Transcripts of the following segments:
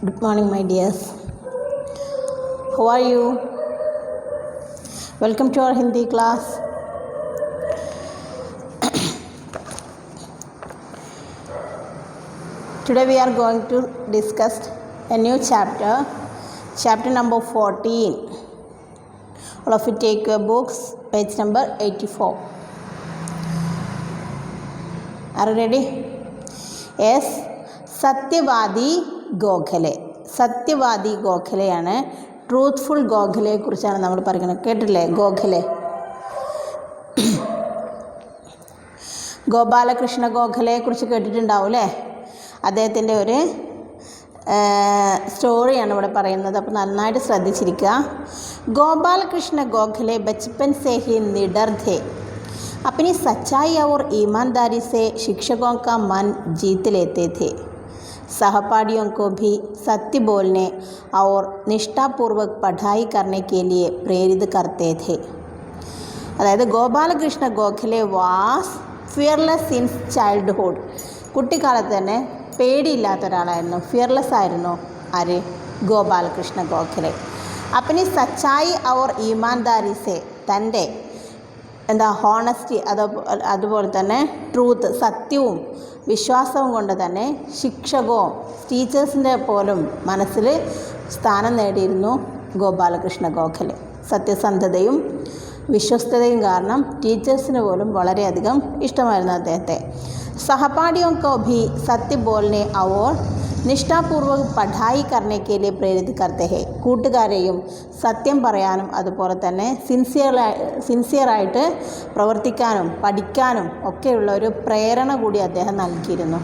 Good morning, my dears. How are you? Welcome to our Hindi class. Today we are going to discuss a new chapter number 14. All of you take your books, page number 84. Are you ready? Yes. സത്യവാദി ഗോഖലെ. സത്യവാദി ഗോഖലെയാണ്. Truthful ഗോഖലെയെ കുറിച്ചാണ് നമ്മൾ പറയുന്നത്. കേട്ടില്ലേ ഗോഖലെ? ഗോപാലകൃഷ്ണ ഗോഖലെയെ കുറിച്ച് കേട്ടിട്ടുണ്ടാവും അല്ലേ? അദ്ദേഹത്തിൻ്റെ ഒരു സ്റ്റോറിയാണ് ഇവിടെ പറയുന്നത്. അപ്പോൾ നന്നായിട്ട് ശ്രദ്ധിച്ചിരിക്കുക. गोपाल गोखले बचपन से ही निडर थे. अपनी सच्चाई और ईमानदारी से शिक्षकों का मन जीत लेते थे. सहपाठियों को भी सत्य बोलने और निष्ठापूर्वक पढ़ाई करने के लिए प्रेरित करते थे. അതായത് Gopalakrishna Gokhale was fearless in childhood. കുട്ടിക്കാലത്ത് തന്നെ പേടിയില്ലാത്ത ഒരാളായിരുന്നു. ഫിയർലെസ് ആയിരുന്നു ആര്? ഗോപാലകൃഷ്ണ ഗോഖലെ. अपनी सच्चाई और ईमानदारी से തൻ്റെ ഹോണസ്റ്റി അതുപോലെ തന്നെ ട്രൂത്ത് സത്യവും വിശ്വാസവും കൊണ്ട് തന്നെ ശിക്ഷകവും ടീച്ചേഴ്സിൻ്റെ പോലും മനസ്സിൽ സ്ഥാനം നേടിയിരുന്നു ഗോപാലകൃഷ്ണ ഗോഖലെ. സത്യസന്ധതയും വിശ്വസ്തതയും കാരണം ടീച്ചേഴ്സിന് പോലും വളരെയധികം ഇഷ്ടമായിരുന്നു അദ്ദേഹത്തെ. സഹപാഠിयों को भी सत्य बोलने और നിഷ്ഠാപൂർവ്വം പഠായി കർണയ്ക്കേലി പ്രേരിത് കർത്തെ ഹെ. കൂട്ടുകാരെയും സത്യം പറയാനും അതുപോലെ തന്നെ സിൻസിയറായിട്ട് പ്രവർത്തിക്കാനും പഠിക്കാനും ഒക്കെയുള്ള ഒരു പ്രേരണ കൂടി അദ്ദേഹം നൽകിയിരുന്നു.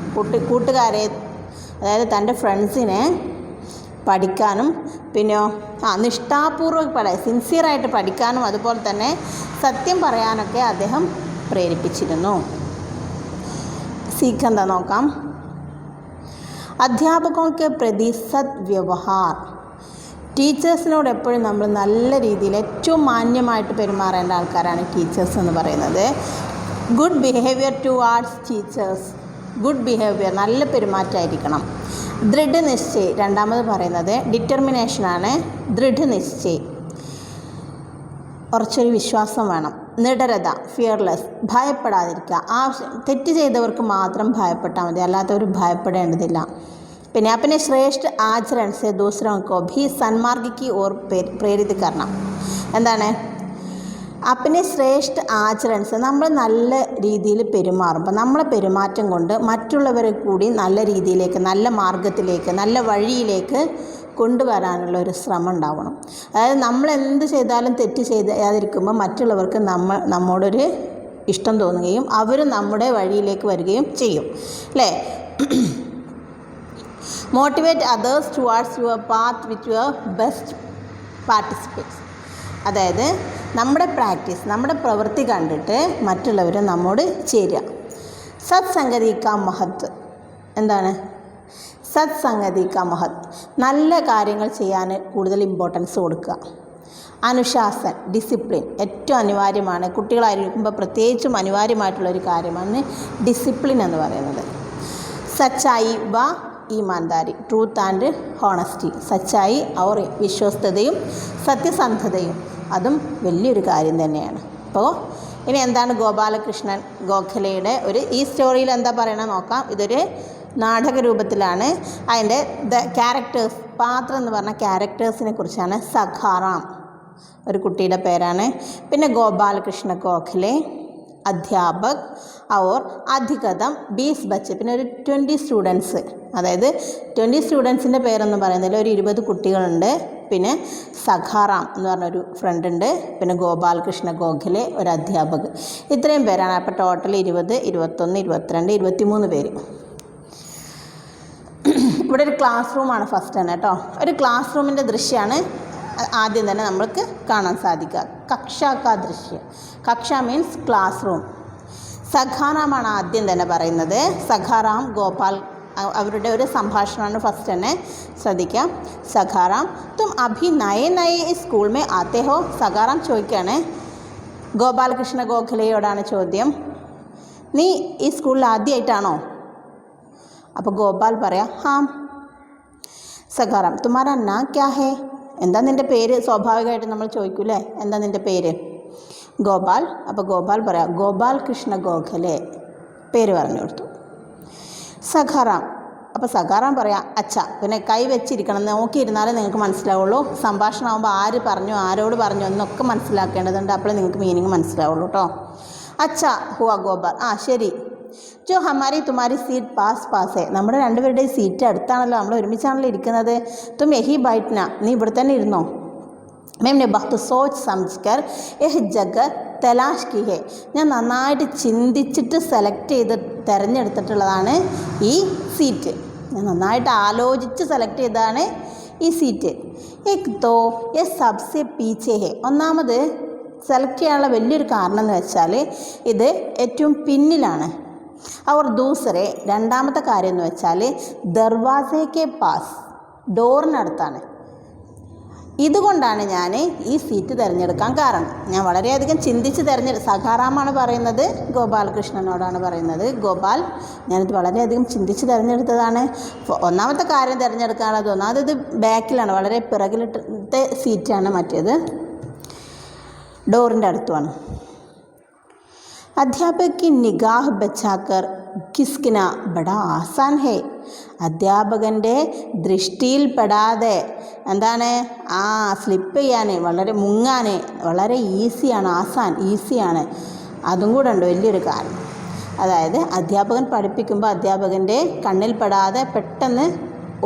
കൂട്ടുകാരെ അതായത് തൻ്റെ ഫ്രണ്ട്സിനെ പഠിക്കാനും പിന്നെ നിഷ്ഠാപൂർവ്വം സിൻസിയറായിട്ട് പഠിക്കാനും അതുപോലെ തന്നെ സത്യം പറയാനൊക്കെ അദ്ദേഹം പ്രേരിപ്പിച്ചിരുന്നു. സീഖ് എന്താ നോക്കാം. അധ്യാപകർക്ക് പ്രതി സത് വ്യവഹാർ. ടീച്ചേഴ്സിനോട് എപ്പോഴും നമ്മൾ നല്ല രീതിയിൽ ഏറ്റവും മാന്യമായിട്ട് പെരുമാറേണ്ട ആൾക്കാരാണ് ടീച്ചേഴ്സ് എന്ന് പറയുന്നത്. Good behaviour towards teachers. Good behaviour, നല്ല പെരുമാറ്റമായിരിക്കണം. ദൃഢനിശ്ചയ്, രണ്ടാമത് പറയുന്നത് ഡിറ്റർമിനേഷനാണ്. ദൃഢനിശ്ചയ്, കുറച്ചൊരു വിശ്വാസം വേണം. നിഡരത, ഫിയർലെസ്, ഭയപ്പെടാതിരിക്കുക. തെറ്റ് ചെയ്തവർക്ക് മാത്രം ഭയപ്പെട്ടാൽ മതി, അല്ലാത്തവർ ഭയപ്പെടേണ്ടതില്ല. പിന്നെ अपने ശ്രേഷ്ഠ ആചरण से दूसरों को भी सन्मार्ग की ओर പ്രേരിത് करना. എന്താണ് अपने ശ്രേഷ്ഠ ആചരൺസ്? നമ്മൾ നല്ല രീതിയിൽ പെരുമാറുമ്പോൾ നമ്മളെ പെരുമാറ്റം കൊണ്ട് മറ്റുള്ളവരെ കൂടി നല്ല രീതിയിലേക്ക്, നല്ല മാർഗത്തിലേക്ക്, നല്ല വഴിയിലേക്ക് കൊണ്ടുവരാനുള്ള ഒരു ശ്രമം ഉണ്ടാവണം. അതായത് നമ്മൾ എന്ത് ചെയ്താലും തെറ്റ് ചെയ്യാതിരിക്കുമ്പോൾ മറ്റുള്ളവർക്ക് നമ്മോടൊരു ഇഷ്ടം തോന്നുകയും അവർ നമ്മുടെ വഴിയിലേക്ക് വരികയും ചെയ്യും അല്ലേ? Motivate others towards your path with your best participates. അതായത് നമ്മുടെ പ്രാക്ടീസ്, നമ്മുടെ പ്രവൃത്തി കണ്ടിട്ട് മറ്റുള്ളവർ നമ്മോട് ചേരുക. സത്സംഗതി കാ മഹത്വ. എന്താണ് സത്സംഗതി കാ മഹത്? നല്ല കാര്യങ്ങൾ ചെയ്യാൻ കൂടുതൽ ഇമ്പോർട്ടൻസ് കൊടുക്കുക. അനുശാസൻ, ഡിസിപ്ലിൻ ഏറ്റവും അനിവാര്യമാണ്. കുട്ടികളായിരിക്കുമ്പോൾ പ്രത്യേകിച്ചും അനിവാര്യമായിട്ടുള്ളൊരു കാര്യമാണ് ഡിസിപ്ലിൻ എന്ന് പറയുന്നത്. സച്ചായി വ ഈമാൻദാരി, ട്രൂത്ത് ആൻഡ് ഹോണസ്റ്റി. സച്ചായി അവർ വിശ്വസ്തതയും സത്യസന്ധതയും, അതും വലിയൊരു കാര്യം തന്നെയാണ്. അപ്പോൾ ഇനി എന്താണ് ഗോപാലകൃഷ്ണൻ ഗോഖലെയുടെ ഈ സ്റ്റോറിയിൽ എന്താ പറയണത് നോക്കാം. ഇതൊരു നാടക രൂപത്തിലാണ്. അതിൻ്റെ ക്യാരക്ടേഴ്സ്, പാത്രം എന്ന് പറഞ്ഞ ക്യാരക്ടേഴ്സിനെ കുറിച്ചാണ്. സഖാറാം ഒരു കുട്ടിയുടെ പേരാണ്. പിന്നെ ഗോപാലകൃഷ്ണ ഗോഖലെ, അധ്യാപക് और അധികതം 20 ബച്ച്. പിന്നെ ഒരു 20 സ്റ്റുഡൻസ്, അതായത് 20 സ്റ്റുഡൻസിൻ്റെ പേരൊന്നും പറയുന്നില്ല, ഒരു 20 കുട്ടികളുണ്ട്. പിന്നെ സഖാറാം എന്ന് പറഞ്ഞൊരു ഫ്രണ്ട് ഉണ്ട്. പിന്നെ ഗോപാലകൃഷ്ണ ഗോഖലെ ഒരു അധ്യാപക്. ഇത്രയും പേരാണ്. അപ്പോൾ ടോട്ടൽ 20, 21, 22, 23 പേര്. ഇവിടെ ഒരു ക്ലാസ് റൂമാണ് ഫസ്റ്റ് തന്നെ കേട്ടോ. ഒരു ക്ലാസ് റൂമിൻ്റെ ദൃശ്യമാണ് ആദ്യം തന്നെ നമ്മൾക്ക് കാണാൻ സാധിക്കുക. കക്ഷ കാ ദൃശ്യം. കക്ഷ മീൻസ് ക്ലാസ് റൂം. സഖാറാമാണ് ആദ്യം തന്നെ പറയുന്നത്. സഖാറാം ഗോപാൽ, അവരുടെ ഒരു സംഭാഷണമാണ് ഫസ്റ്റ് തന്നെ ശ്രദ്ധിക്കാം. സഖാറാം തും അഭി നയേ സ്കൂൾ മേ ആത്തെ ഹോ. സഖാറാം ചോദിക്കുകയാണ്, ഗോപാലകൃഷ്ണ ഗോഖലെയോടാണ് ചോദ്യം. നീ ഈ സ്കൂളിൽ ആദ്യമായിട്ടാണോ? അപ്പോൾ ഗോപാൽ പറയാം ഹാം. സഖാറാം തുമാരാ നാ ക്യാ ഹേ? എന്താ നിൻ്റെ പേര്? സ്വാഭാവികമായിട്ട് നമ്മൾ ചോദിക്കൂലേ, എന്താ നിൻ്റെ പേര്? ഗോപാൽ. അപ്പോൾ ഗോപാൽ പറയാം ഗോപാൽ കൃഷ്ണ ഗോഖലെ, പേര് പറഞ്ഞു കൊടുത്തു. സഖാറാം. അപ്പോൾ സഖാറാം പറയാം അച്ഛ. പിന്നെ കൈ വെച്ചിരിക്കണം, നോക്കിയിരുന്നാലേ നിങ്ങൾക്ക് മനസ്സിലാവുള്ളൂ. സംഭാഷണമാകുമ്പോൾ ആര് പറഞ്ഞു, ആരോട് പറഞ്ഞു എന്നൊക്കെ മനസ്സിലാക്കേണ്ടതുണ്ട്. അപ്പോഴേ നിങ്ങൾക്ക് മീനിങ് മനസ്സിലാവുള്ളൂ കേട്ടോ. അച്ഛ ഹുവ ഗോപാൽ. ആ ശരി. ജോ ഹമാരി തുമാരി സീറ്റ് പാസ് പാസ് ഹേ. നമ്മുടെ രണ്ടുപേരുടെയും സീറ്റ് അടുത്താണല്ലോ, നമ്മൾ ഒരുമിച്ചാണല്ലോ ഇരിക്കുന്നത്. തും യഹി ബൈഠ്ന, നീ ഇവിടെ തന്നെ ഇരുന്നോ. मैंने बहुत सोच समझकर यह जगह തലാഷ് കി ഹേ. ഞാൻ നന്നായിട്ട് ചിന്തിച്ചിട്ട് സെലക്ട് ചെയ്ത് തിരഞ്ഞെടുത്തിട്ടുള്ളതാണ് ഈ സീറ്റ്. ഞാൻ നന്നായിട്ട് ആലോചിച്ച് സെലക്ട് ചെയ്തതാണ് ഈ സീറ്റ്. എക് തോ യെ സബ്സെ പീച്ചെ ഹേ. ഒന്നാമത് സെലക്ട് ചെയ്യാനുള്ള വലിയൊരു കാരണം എന്ന് വെച്ചാൽ ഇത് ഏറ്റവും പിന്നിലാണ്. അവർ ദൂസറെ, രണ്ടാമത്തെ കാര്യം എന്ന് വെച്ചാൽ ദർവാസയ്ക്ക് പാസ്, ഡോറിനടുത്താണ്. ഇതുകൊണ്ടാണ് ഞാൻ ഈ സീറ്റ് തിരഞ്ഞെടുക്കാൻ കാരണം. ഞാൻ വളരെയധികം ചിന്തിച്ച് സഖാറാമാണ് പറയുന്നത്, ഗോപാലകൃഷ്ണനോടാണ് പറയുന്നത്. ഗോപാൽ, ഞാനിത് വളരെയധികം ചിന്തിച്ച് തിരഞ്ഞെടുത്തതാണ്. ഒന്നാമത്തെ കാര്യം തിരഞ്ഞെടുക്കാനുള്ളത്, ഒന്നാമത് ഇത് ബാക്കിലാണ്, വളരെ പിറകിലത്തെ സീറ്റാണ്, മറ്റേത് ഡോറിൻ്റെ അടുത്തുമാണ്. അധ്യാപക് की निगाह बचाकर खिसकना बड़ा आसान है. അധ്യാപകൻ്റെ ദൃഷ്ടിയിൽ പെടാതെ എന്താണ് സ്ലിപ്പ് ചെയ്യാൻ, വളരെ മുങ്ങാൻ വളരെ ഈസിയാണ്. ആസാൻ, ഈസിയാണ്. അതും കൂടെ ഉണ്ട് വലിയൊരു കാരണം. അതായത് അധ്യാപകൻ പഠിപ്പിക്കുമ്പോൾ അധ്യാപകൻ്റെ കണ്ണിൽ പെടാതെ പെട്ടെന്ന്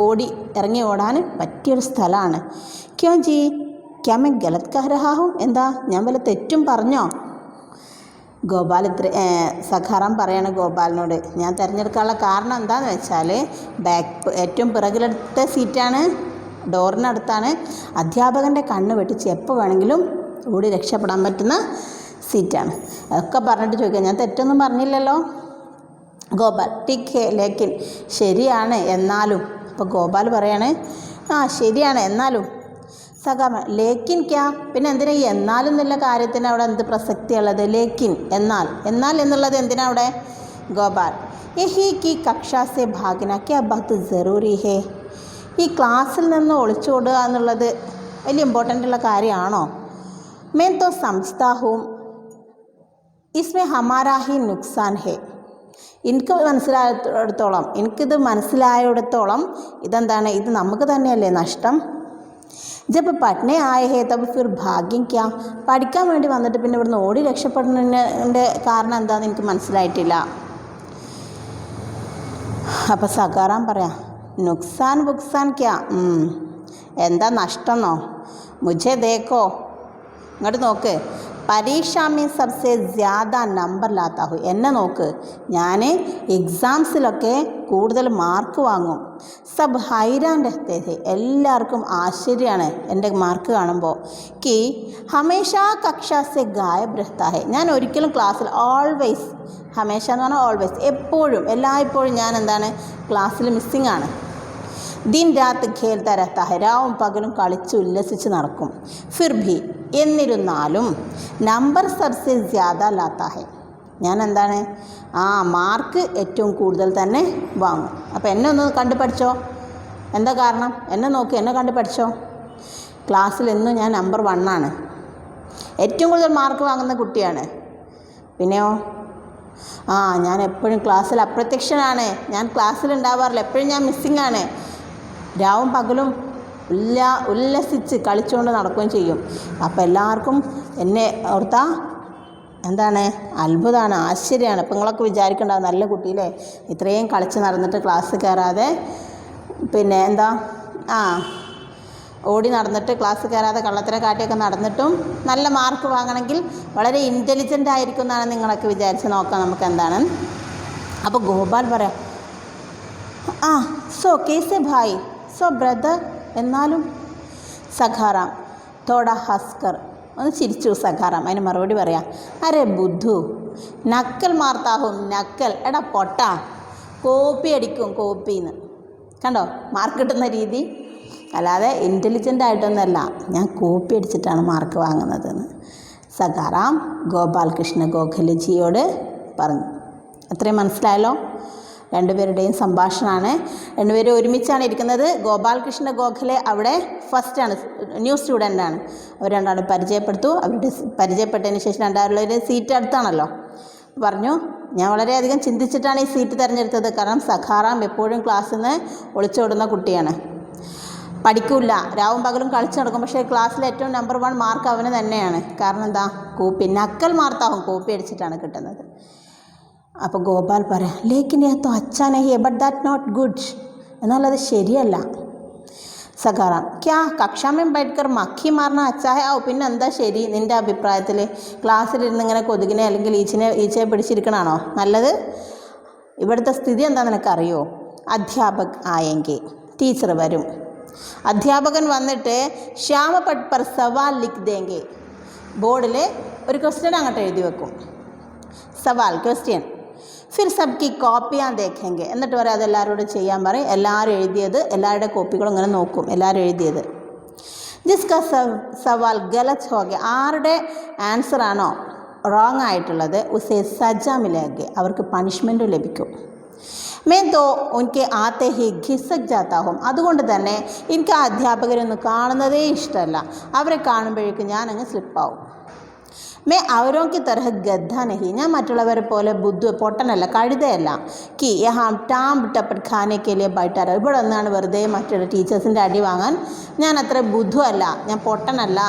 ഇറങ്ങി ഓടാൻ പറ്റിയൊരു സ്ഥലമാണ്. ക്യോ ജി, ക്യാ മൈ ഗലത് കഹ് രഹാ ഹൂം? എന്താ, ഞാൻ വല്ല തെറ്റും പറഞ്ഞോ? ഗോപാൽ സഖാറാം പറയാണ് ഗോപാലിനോട്, ഞാൻ തിരഞ്ഞെടുക്കാനുള്ള കാരണം എന്താണെന്ന് വെച്ചാൽ ഏറ്റവും പിറകിലെടുത്ത സീറ്റാണ്, ഡോറിനടുത്താണ്. അധ്യാപകൻ്റെ കണ്ണ് വെട്ടിച്ച് എപ്പോൾ വേണമെങ്കിലും ഓടി രക്ഷപ്പെടാൻ പറ്റുന്ന സീറ്റാണ്. അതൊക്കെ പറഞ്ഞിട്ട് ചോദിക്കുക, ഞാൻ തെറ്റൊന്നും പറഞ്ഞില്ലല്ലോ. ഗോപാൽ ടിക് ഹേ ലേക്കിൻ, ശരിയാണ് എന്നാലും. അപ്പോൾ ഗോപാൽ പറയാണ് ശരിയാണ് എന്നാലും. സഖാമ ലേക്കിൻ ക്യാ, പിന്നെ എന്തിനാ ഈ എന്നാലും എന്നുള്ള കാര്യത്തിന് അവിടെ എന്ത് പ്രസക്തിയുള്ളത്? ലേക്കിൻ, എന്നാൽ എന്നുള്ളത് എന്തിനാ അവിടെ? ഗോപാൽ യഹി കി കക്ഷാ സെ ഭാഗന ക്യാ ബഹുത് ജറൂരി ഹേ. ഈ ക്ലാസ്സിൽ നിന്ന് ഒളിച്ചോടുക എന്നുള്ളത് വലിയ ഇമ്പോർട്ടൻ്റ് ഉള്ള കാര്യമാണോ? मैं तो समझता हूँ इसमें हमारा ही नुकसान है. എനിക്കിത് മനസ്സിലായിടത്തോളം ഇതെന്താണ്, ഇത് നമുക്ക് തന്നെയല്ലേ നഷ്ടം. ജബ് പഠനെ ആയ ഹേ തബ് ഫിർ ഭാഗ്യം ക്യാ. പഠിക്കാൻ വേണ്ടി വന്നിട്ട് പിന്നെ ഇവിടുന്ന് ഓടി രക്ഷപ്പെടുന്നതിൻ്റെ കാരണം എന്താണെന്ന് എനിക്ക് മനസ്സിലായിട്ടില്ല. അപ്പോൾ സഖാറാം പറയാം നുക്സാൻ ബുക്സാൻ ക്യാ, എന്താ നഷ്ടമെന്നോ? മുझे देखो, ഇങ്ങോട്ട് നോക്ക്. പരീക്ഷാമേ സബ്സെ ജ്യാദ നമ്പർ ലാത്താ ഹു. എന്നെ നോക്ക്, ഞാൻ എക്സാംസിലൊക്കെ കൂടുതൽ മാർക്ക് വാങ്ങും. സബ് ഹൈരാൻ രഹത്തെ थे. എല്ലാവർക്കും ആശ്ചര്യമാണ് എൻ്റെ മാർക്ക് കാണുമ്പോൾ. കി ഹമേഷാ കക്ഷാ സെ ഗായബ് രഹ്താ ഹെ. ഞാൻ ഒരിക്കലും ക്ലാസ്സിൽ ഓൾവേസ്, ഹമേഷ എന്ന് പറഞ്ഞാൽ ഓൾവേസ്, എപ്പോഴും എല്ലായ്പ്പോഴും ഞാൻ എന്താണ് ക്ലാസ്സിൽ മിസ്സിംഗ് ആണ്. ദിൻ രാത്ത് ഖേൽത്താ രഹ്താ ഹെ. രാവും പകലും കളിച്ച് ഉല്ലസിച്ച് നടക്കും. ഫിർ ഭി, എന്നിരുന്നാലും നമ്പർ സബ്സെ ജ്യാദ ലാത്താ ഹെ. ഞാൻ എന്താണ് മാർക്ക് ഏറ്റവും കൂടുതൽ തന്നെ വാങ്ങും. അപ്പോൾ എന്നെ ഒന്ന് കണ്ടു പഠിച്ചോ. എന്താ കാരണം? എന്നെ നോക്കി, എന്നെ കണ്ടു പഠിച്ചോ. ക്ലാസ്സിൽ എന്നും ഞാൻ നമ്പർ 1 ആണ്, ഏറ്റവും കൂടുതൽ മാർക്ക് വാങ്ങുന്ന കുട്ടിയാണ്. പിന്നെയോ ഞാൻ എപ്പോഴും ക്ലാസ്സിൽ അപ്രത്യക്ഷനാണ്, ഞാൻ ക്ലാസ്സിൽ ഉണ്ടാവാറില്ല, എപ്പോഴും ഞാൻ മിസ്സിംഗ് ആണ്. രാവും പകലും ഉല്ലസിച്ച് കളിച്ചുകൊണ്ട് നടക്കുകയും ചെയ്യും. അപ്പോൾ എല്ലാവർക്കും എന്നെ ഓർത്താൽ എന്താണ് അത്ഭുതമാണ്, ആശ്ചര്യമാണ്. അപ്പോൾ നിങ്ങളൊക്കെ വിചാരിക്കേണ്ടത് നല്ല കുട്ടിയില്ലേ, ഇത്രയും കളിച്ച് നടന്നിട്ട് ക്ലാസ് കയറാതെ പിന്നെ എന്താ ഓടി നടന്നിട്ട് ക്ലാസ് കയറാതെ കള്ളത്തിനെ കാട്ടിയൊക്കെ നടന്നിട്ടും നല്ല മാർക്ക് വാങ്ങണമെങ്കിൽ വളരെ ഇൻ്റലിജൻ്റ് ആയിരിക്കും എന്നാണ് നിങ്ങളൊക്കെ വിചാരിച്ച് നോക്കാം നമുക്ക് എന്താണ്. അപ്പോൾ ഗോപാൽ പറയാം സോ കേസെ ഭായ്, സോ ബ്രദർ, എന്നാലും. സഖാറാം തോടാ ഹസ്കർ, ഒന്ന് ചിരിച്ചു സഖാറാം. അതിന് മറുപടി പറയാം, അരെ ബുദ്ധു നക്കൽ മാർത്താഹും. നക്കൽ, എടാ പൊട്ടാ, കോപ്പി അടിക്കും, കോപ്പിന്ന്. കണ്ടോ മാർക്ക് കിട്ടുന്ന രീതി, അല്ലാതെ ഇൻ്റലിജൻ്റ് ആയിട്ടൊന്നുമല്ല, ഞാൻ കോപ്പി അടിച്ചിട്ടാണ് മാർക്ക് വാങ്ങുന്നതെന്ന് സഖാറാം ഗോപാൽ കൃഷ്ണ ഗോഖലെജിയോട് പറഞ്ഞു. അത്രയും മനസ്സിലായല്ലോ. രണ്ടുപേരുടെയും സംഭാഷണമാണ്. രണ്ടുപേരും ഒരുമിച്ചാണ് ഇരിക്കുന്നത്. ഗോപാൽകൃഷ്ണ ഗോഖലെ അവിടെ ഫസ്റ്റാണ്, ന്യൂ സ്റ്റുഡൻ്റാണ്. അവർ രണ്ടാളും പരിചയപ്പെടുത്തു. അവരുടെ പരിചയപ്പെട്ടതിന് ശേഷം രണ്ടാളുടെ സീറ്റ് അടുത്താണല്ലോ. പറഞ്ഞു, ഞാൻ വളരെയധികം ചിന്തിച്ചിട്ടാണ് ഈ സീറ്റ് തിരഞ്ഞെടുത്തത്. കാരണം സഖാറാം എപ്പോഴും ക്ലാസ്സിൽ നിന്ന് ഒളിച്ചോടുന്ന കുട്ടിയാണ്, പഠിക്കില്ല, രാവും പകലും കളിച്ച് നടക്കും. പക്ഷേ ക്ലാസ്സിൽ ഏറ്റവും നമ്പർ 1 മാർക്ക് അവന് തന്നെയാണ്. കാരണം എന്താ, നക്കൽ മാർക്കാവും, കോപ്പി അടിച്ചിട്ടാണ് കിട്ടുന്നത്. അപ്പോൾ ഗോപാൽ പറയാം, ലേക്കിൻ യാ തോ അച്ഛാ നഹി ബട്ട് ദാറ്റ് നോട്ട് ഗുഡ്, എന്നാൽ അത് ശരിയല്ല. സഖാറാം, ക്യാ കക്ഷാമേം ബൈഠ്കർ മക്കി മാറണ അച്ഛായ ആവും, പിന്നെ എന്താ ശരി നിൻ്റെ അഭിപ്രായത്തിൽ? ക്ലാസ്സിലിരുന്ന് ഇങ്ങനെ കൊതുകിനെ അല്ലെങ്കിൽ ഈച്ചയെ പിടിച്ചിരിക്കണാണോ നല്ലത്? ഇവിടുത്തെ സ്ഥിതി എന്താ നിനക്കറിയോ? അധ്യാപക് ആയെങ്കിൽ, ടീച്ചർ വരും, അധ്യാപകൻ വന്നിട്ട് ശ്യാമപട്ട് പർ സവാൽ ലിഖ് ദേങ്കെ, ബോർഡിൽ ഒരു ക്വസ്റ്റ്യൻ അങ്ങോട്ട് എഴുതി വെക്കും. സവാൽ ക്വസ്റ്റ്യൻ, ഫിർ സബ്ക്കി കോപ്പിയാൻ ദേഖെങ്കെ, എന്നിട്ട് പറയാം അതെല്ലാവരോടും ചെയ്യാൻ പറയും. എല്ലാവരും എഴുതിയത്, എല്ലാവരുടെ കോപ്പികളും ഇങ്ങനെ നോക്കും, എല്ലാവരും എഴുതിയത്. ജിസ്ക സവാൽ ഗലത് ഹോകെ, ആരുടെ ആൻസറാണോ റോങ് ആയിട്ടുള്ളത്, ഉസേ സജ മിലേഗെ, അവർക്ക് പണിഷ്മെൻറ്റും ലഭിക്കും. मैं तो उनके आते ही घिसक जाता हूँ, അതുകൊണ്ട് തന്നെ എനിക്ക് ആ അധ്യാപകരൊന്നും കാണുന്നതേ ഇഷ്ടമല്ല. അവരെ കാണുമ്പോഴേക്കും ഞാനങ്ങ് സ്ലിപ്പാവും. മേ അവരോക്ക് തരഹ ഗദ്ദ നഹി, ഞാൻ മറ്റുള്ളവരെ പോലെ പൊട്ടനല്ല, കഴുതയല്ല. കി യഹാം ടാമ്പ് ടപ്പട്ട് ഖാനയ്ക്ക് ലിയെ ബൈട്ടാര, ഇവിടെ ഒന്നാണ് വെറുതെ മറ്റുള്ള ടീച്ചേഴ്സിൻ്റെ അടി വാങ്ങാൻ. ഞാൻ അത്ര ബുദ്ധുവല്ല, ഞാൻ പൊട്ടനല്ല,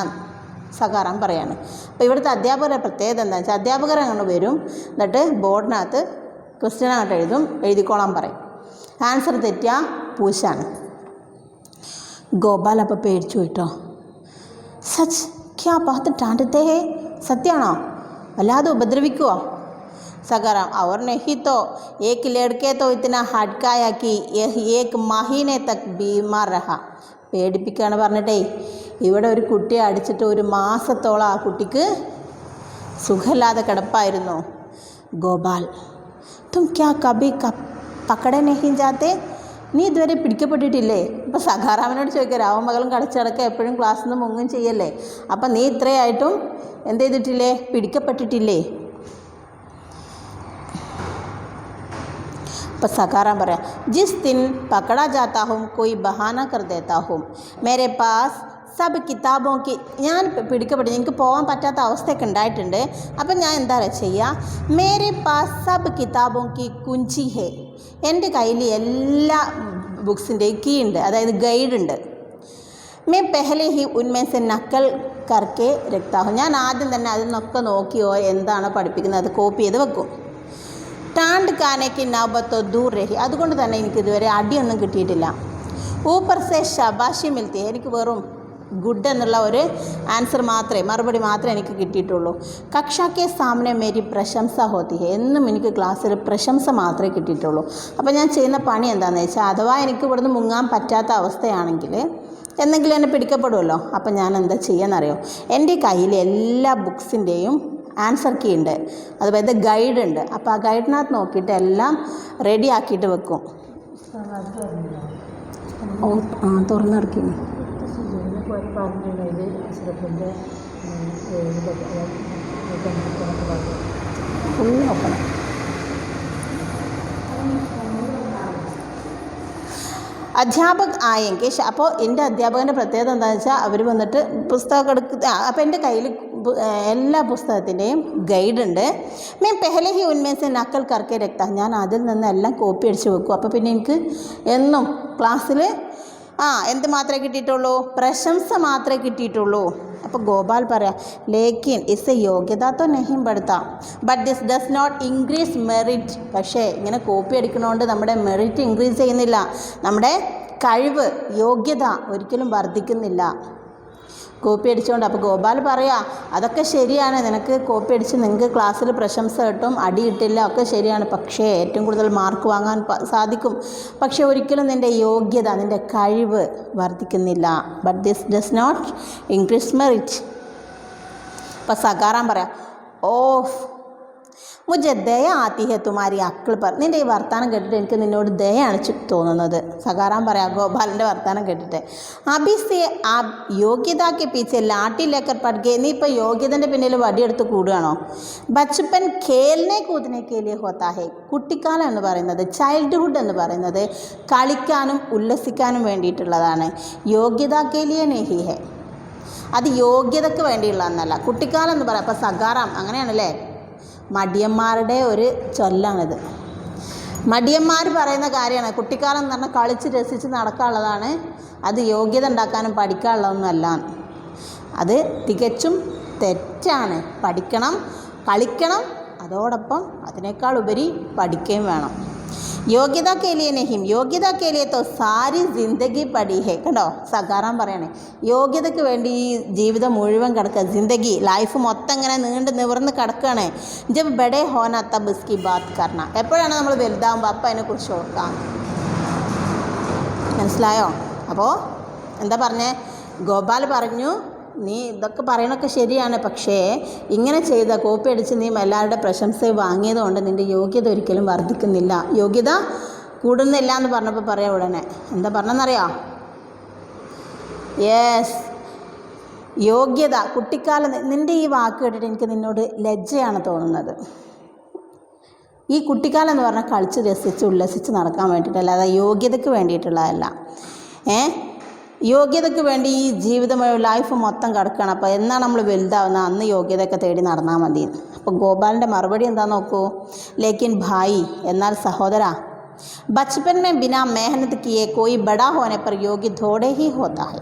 സഖാറാം പറയാണ്. അപ്പോൾ ഇവിടുത്തെ അധ്യാപകരുടെ പ്രത്യേകത എന്താണെന്ന് വെച്ചാൽ, അധ്യാപകർ അങ്ങനെ വരും, എന്നിട്ട് ബോർഡിനകത്ത് ക്വസ്റ്റ്യൻ അങ്ങോട്ട് എഴുതിക്കോളാൻ പറയും. ആൻസർ തെറ്റിയാൽ പൂശാണ്. ഗോപാൽ അപ്പോൾ പേടിച്ചു പോയിട്ടോ. സച്ച് ക്യാ ബാത്ത് ഡാണ്ടത്തെ ഹേ, സത്യമാണോ? വല്ലാതെ ഉപദ്രവിക്കുമോ? സഖാറാം, അവർ നെഹി തോ ഏക് ലഡ്കെ തോ ഇത്തന ഹഡ്കായാ കി ഏക് മഹീനെ തക് ബീമാർ രഹ, പേടിപ്പിക്കുകയാണ് പറഞ്ഞിട്ടേ. ഇവിടെ ഒരു കുട്ടിയെ അടിച്ചിട്ട് 1 മാസത്തോളം ആ കുട്ടിക്ക് സുഖമില്ലാതെ കിടപ്പായിരുന്നു. ഗോപാൽ, തും ക്യാ കബി പക്കടെ നഹി ജാത്തെ, നീ ഇതുവരെ പിടിക്കപ്പെട്ടിട്ടില്ലേ? ഇപ്പോൾ സഖാറാമിനോട് ചോദിക്കുക, രാവും മകളും കളിച്ചടക്കുക, എപ്പോഴും ക്ലാസ്സിൽ നിന്ന് മുങ്ങും ചെയ്യല്ലേ, അപ്പം നീ ഇത്രയായിട്ടും എന്ത് ചെയ്തിട്ടില്ലേ, പിടിക്കപ്പെട്ടിട്ടില്ലേ? അപ്പോൾ സഖാറാം പറയാം, ജിസ് ദിൻ പക്കടാ ജാത്താ ഹും കോയി ബഹാന കർ ദേത്താ ഹും, മേരെ പാസ് സബ് കിതാബോക്ക്, ഞാൻ പിടിക്കപ്പെട്ടു, എനിക്ക് പോകാൻ പറ്റാത്ത അവസ്ഥയൊക്കെ ഉണ്ടായിട്ടുണ്ട്. അപ്പം ഞാൻ എന്താ ചെയ്യുക, മേരെ പാസ് സബ് കിതാബോക്ക് കുഞ്ചി ഹേ, എൻ്റെ കയ്യിൽ എല്ലാ ബുക്സിൻ്റെയും കീ ഉണ്ട്, അതായത് ഗൈഡുണ്ട്. മേ പെഹലെ ഹി ഉന്മേൻ നക്കൽ കർക്കെ രക്താഹും, ഞാൻ ആദ്യം തന്നെ അതിൽ നിന്നൊക്കെ നോക്കിയോ എന്താണോ പഠിപ്പിക്കുന്നത് അത് കോപ്പി ചെയ്ത് വെക്കും. ടാണ്ട് കാനയ്ക്ക് നൗബത്തോ ദൂർ രഹി, അതുകൊണ്ട് തന്നെ എനിക്കിതുവരെ അടിയൊന്നും കിട്ടിയിട്ടില്ല. ഊപ്പർ സെ ഷബാഷി മിൽത്തി, എനിക്ക് വെറും ഗുഡ് എന്നുള്ള ഒരു ആൻസർ മാത്രമേ, മറുപടി മാത്രമേ എനിക്ക് കിട്ടിയിട്ടുള്ളൂ. കക്ഷാക്കെ സാമനെ മേരി പ്രശംസ ഹോത്തി ഹെ, എന്നും എനിക്ക് ക്ലാസ്സിൽ പ്രശംസ മാത്രമേ കിട്ടിയിട്ടുള്ളൂ. അപ്പോൾ ഞാൻ ചെയ്യുന്ന പണി എന്താണെന്ന് വെച്ചാൽ, അഥവാ എനിക്ക് ഇവിടുന്ന് മുങ്ങാൻ പറ്റാത്ത അവസ്ഥയാണെങ്കിൽ എന്തെങ്കിലും എന്നെ പിടിക്കപ്പെടുമല്ലോ, അപ്പം ഞാൻ എന്താ ചെയ്യാന്നറിയോ, എൻ്റെ കയ്യിൽ എല്ലാ ബുക്സിൻ്റെയും ആൻസർ കീ ഉണ്ട്, അതുപോലെ ഗൈഡ് ഉണ്ട്. അപ്പോൾ ആ ഗൈഡിനകത്ത് നോക്കിയിട്ട് എല്ലാം റെഡി ആക്കിയിട്ട് വെക്കും. തുറന്നിറക്കി ഫുൾ നോക്കണം. അധ്യാപക് ആയെങ്കിൽ, അപ്പോൾ എൻ്റെ അധ്യാപകൻ്റെ പ്രത്യേകത എന്താണെന്ന് വെച്ചാൽ, അവർ വന്നിട്ട് പുസ്തകം എടുക്കുക. അപ്പോൾ എൻ്റെ കയ്യിൽ എല്ലാ പുസ്തകത്തിൻ്റെയും ഗൈഡുണ്ട്. ഞാൻ പെഹലെ ഹി ഉന്മേൻ നക്കൽ കർക്കെ രക്ത, ഞാൻ അതിൽ നിന്ന് എല്ലാം കോപ്പി അടിച്ച് വെക്കും. അപ്പോൾ പിന്നെ എനിക്ക് എന്നും ക്ലാസ്സിൽ എന്ത് മാത്രമേ കിട്ടിയിട്ടുള്ളൂ, പ്രശംസ മാത്രമേ കിട്ടിയിട്ടുള്ളൂ. അപ്പോൾ ഗോപാൽ പറയാം, ലേക്കിൻ ഇസ് യോഗ്യത നെഹിം പെടുത്താം, but this does not increase merit. പക്ഷേ ഇങ്ങനെ കോപ്പി അടിക്കണോണ്ട് നമ്മുടെ മെറിറ്റ് ഇൻക്രീസ് ചെയ്യുന്നില്ല, നമ്മുടെ കഴിവ്, യോഗ്യത ഒരിക്കലും വർദ്ധിക്കുന്നില്ല കോപ്പി അടിച്ചുകൊണ്ട്. അപ്പോൾ ഗോപാൽ പറയാം, അതൊക്കെ ശരിയാണ്, നിനക്ക് കോപ്പി അടിച്ച് നിങ്ങൾക്ക് ക്ലാസ്സിൽ പ്രശംസ കിട്ടും, അടി കിട്ടില്ല, ഒക്കെ ശരിയാണ്. പക്ഷേ ഏറ്റവും കൂടുതൽ മാർക്ക് വാങ്ങാൻ സാധിക്കും, പക്ഷേ ഒരിക്കലും നിൻ്റെ യോഗ്യത, നിൻ്റെ കഴിവ് വർദ്ധിക്കുന്നില്ല. But this does not increase merit. അപ്പോൾ സഖാറാം പറയാം, ഓഫ് മുझെ ദയ ആത്തി ഹെ തുമാരി അക്കൾ പറ. നിൻ്റെ ഈ വർത്തമാനം കേട്ടിട്ട് എനിക്ക് നിന്നോട് ദയാണ് തോന്നുന്നത്. സഖാറാം പറയാം ഗോപാലിൻ്റെ വർത്തമാനം കേട്ടിട്ട്. അഭിസേ ആ യോഗ്യതാക്ക് പീച്ചെ ലാട്ടി ലേക്കർ പഠിക്കേ. നീ ഇപ്പോൾ യോഗ്യതൻ്റെ പിന്നിൽ വടിയെടുത്ത് കൂടുകയാണോ? ബച്ചപ്പൻ ഖേൽനെ കൂതിനെ കേലിയെ ഹോത്താ ഹെ. കുട്ടിക്കാലം എന്ന് പറയുന്നത്, ചൈൽഡ്ഹുഡ് എന്ന് പറയുന്നത് കളിക്കാനും ഉല്ലസിക്കാനും വേണ്ടിയിട്ടുള്ളതാണ്. യോഗ്യത കേലിയെ നെഹി ഹെ. അത് യോഗ്യതയ്ക്ക് വേണ്ടിയുള്ളതെന്നല്ല. കുട്ടിക്കാലം എന്ന് പറയാം. അപ്പോൾ സഖാറാം അങ്ങനെയാണല്ലേ, മടിയന്മാരുടെ ഒരു ചൊല്ലാണിത്. മടിയന്മാർ പറയുന്ന കാര്യമാണ്. കുട്ടിക്കാലം എന്ന് പറഞ്ഞാൽ കളിച്ച് രസിച്ച് നടക്കാനുള്ളതാണ്. അത് യോഗ്യത ഉണ്ടാക്കാനും പഠിക്കാനുള്ളതൊന്നുമല്ല. അത് തികച്ചും തെറ്റാണ്. പഠിക്കണം, കളിക്കണം, അതോടൊപ്പം അതിനേക്കാൾ ഉപരി പഠിക്കുകയും വേണം. യോഗ്യത കേലിയെ നെഹിം, യോഗ്യത കേലിയെ തോ സാരി ജിന്ദഗി പഠി ഹെ. കണ്ടോ, സഖാറാം പറയണേ, യോഗ്യതയ്ക്ക് വേണ്ടി ഈ ജീവിതം മുഴുവൻ കിടക്കുക, ജിന്ദഗി ലൈഫ് മൊത്തം ഇങ്ങനെ നീണ്ട് നിവർന്ന് കിടക്കുകയാണ്. ജബ് ബഡേ ഹോന തബ് ഇസ്കി ബാത് കർണ. എപ്പോഴാണ് നമ്മൾ വലുതാകുമ്പോൾ അപ്പം അതിനെക്കുറിച്ച് ഓർക്കാം. മനസ്സിലായോ? അപ്പോൾ എന്താ പറഞ്ഞേ? ഗോപാൽ പറഞ്ഞു, നീ ഇതൊക്കെ പറയണൊക്കെ ശരിയാണ്, പക്ഷേ ഇങ്ങനെ ചെയ്ത കോപ്പി അടിച്ച് നീ എല്ലാവരുടെ പ്രശംസ വാങ്ങിയതുകൊണ്ട് നിൻ്റെ യോഗ്യത ഒരിക്കലും വർദ്ധിക്കുന്നില്ല, യോഗ്യത കൂടുന്നില്ല എന്ന് പറഞ്ഞപ്പോൾ പറയാം ഉടനെ. എന്താ പറഞ്ഞെന്നറിയാം? യെസ്, യോഗ്യത. കുട്ടിക്കാലം, നിൻ്റെ ഈ വാക്ക് കേട്ടിട്ട് എനിക്ക് നിന്നോട് ലജ്ജയാണ് തോന്നുന്നത്. ഈ കുട്ടിക്കാലം എന്ന് പറഞ്ഞാൽ കളിച്ച് രസിച്ച് ഉല്ലസിച്ച് നടക്കാൻ വേണ്ടിയിട്ടല്ല, അതായത് യോഗ്യതയ്ക്ക് വേണ്ടിയിട്ടുള്ളതല്ല. യോഗ്യതയ്ക്ക് വേണ്ടി ഈ ജീവിതം ലൈഫ് മൊത്തം കിടക്കണം. അപ്പോൾ എന്നാണ് നമ്മൾ വലുതാവുന്നത് അന്ന് യോഗ്യതയൊക്കെ തേടി നടന്നാൽ മതി. അപ്പോൾ ഗോപാലിൻ്റെ മറുപടി എന്താ നോക്കൂ. ലേക്കിൻ ഭായി, എന്നാൽ സഹോദര, ബച്പൻ മേ ബിനാ മെഹനത് കിയെ കോയി ബഡാ ഹോനെ പർ യോഗ്യ थोड़े ही होता है.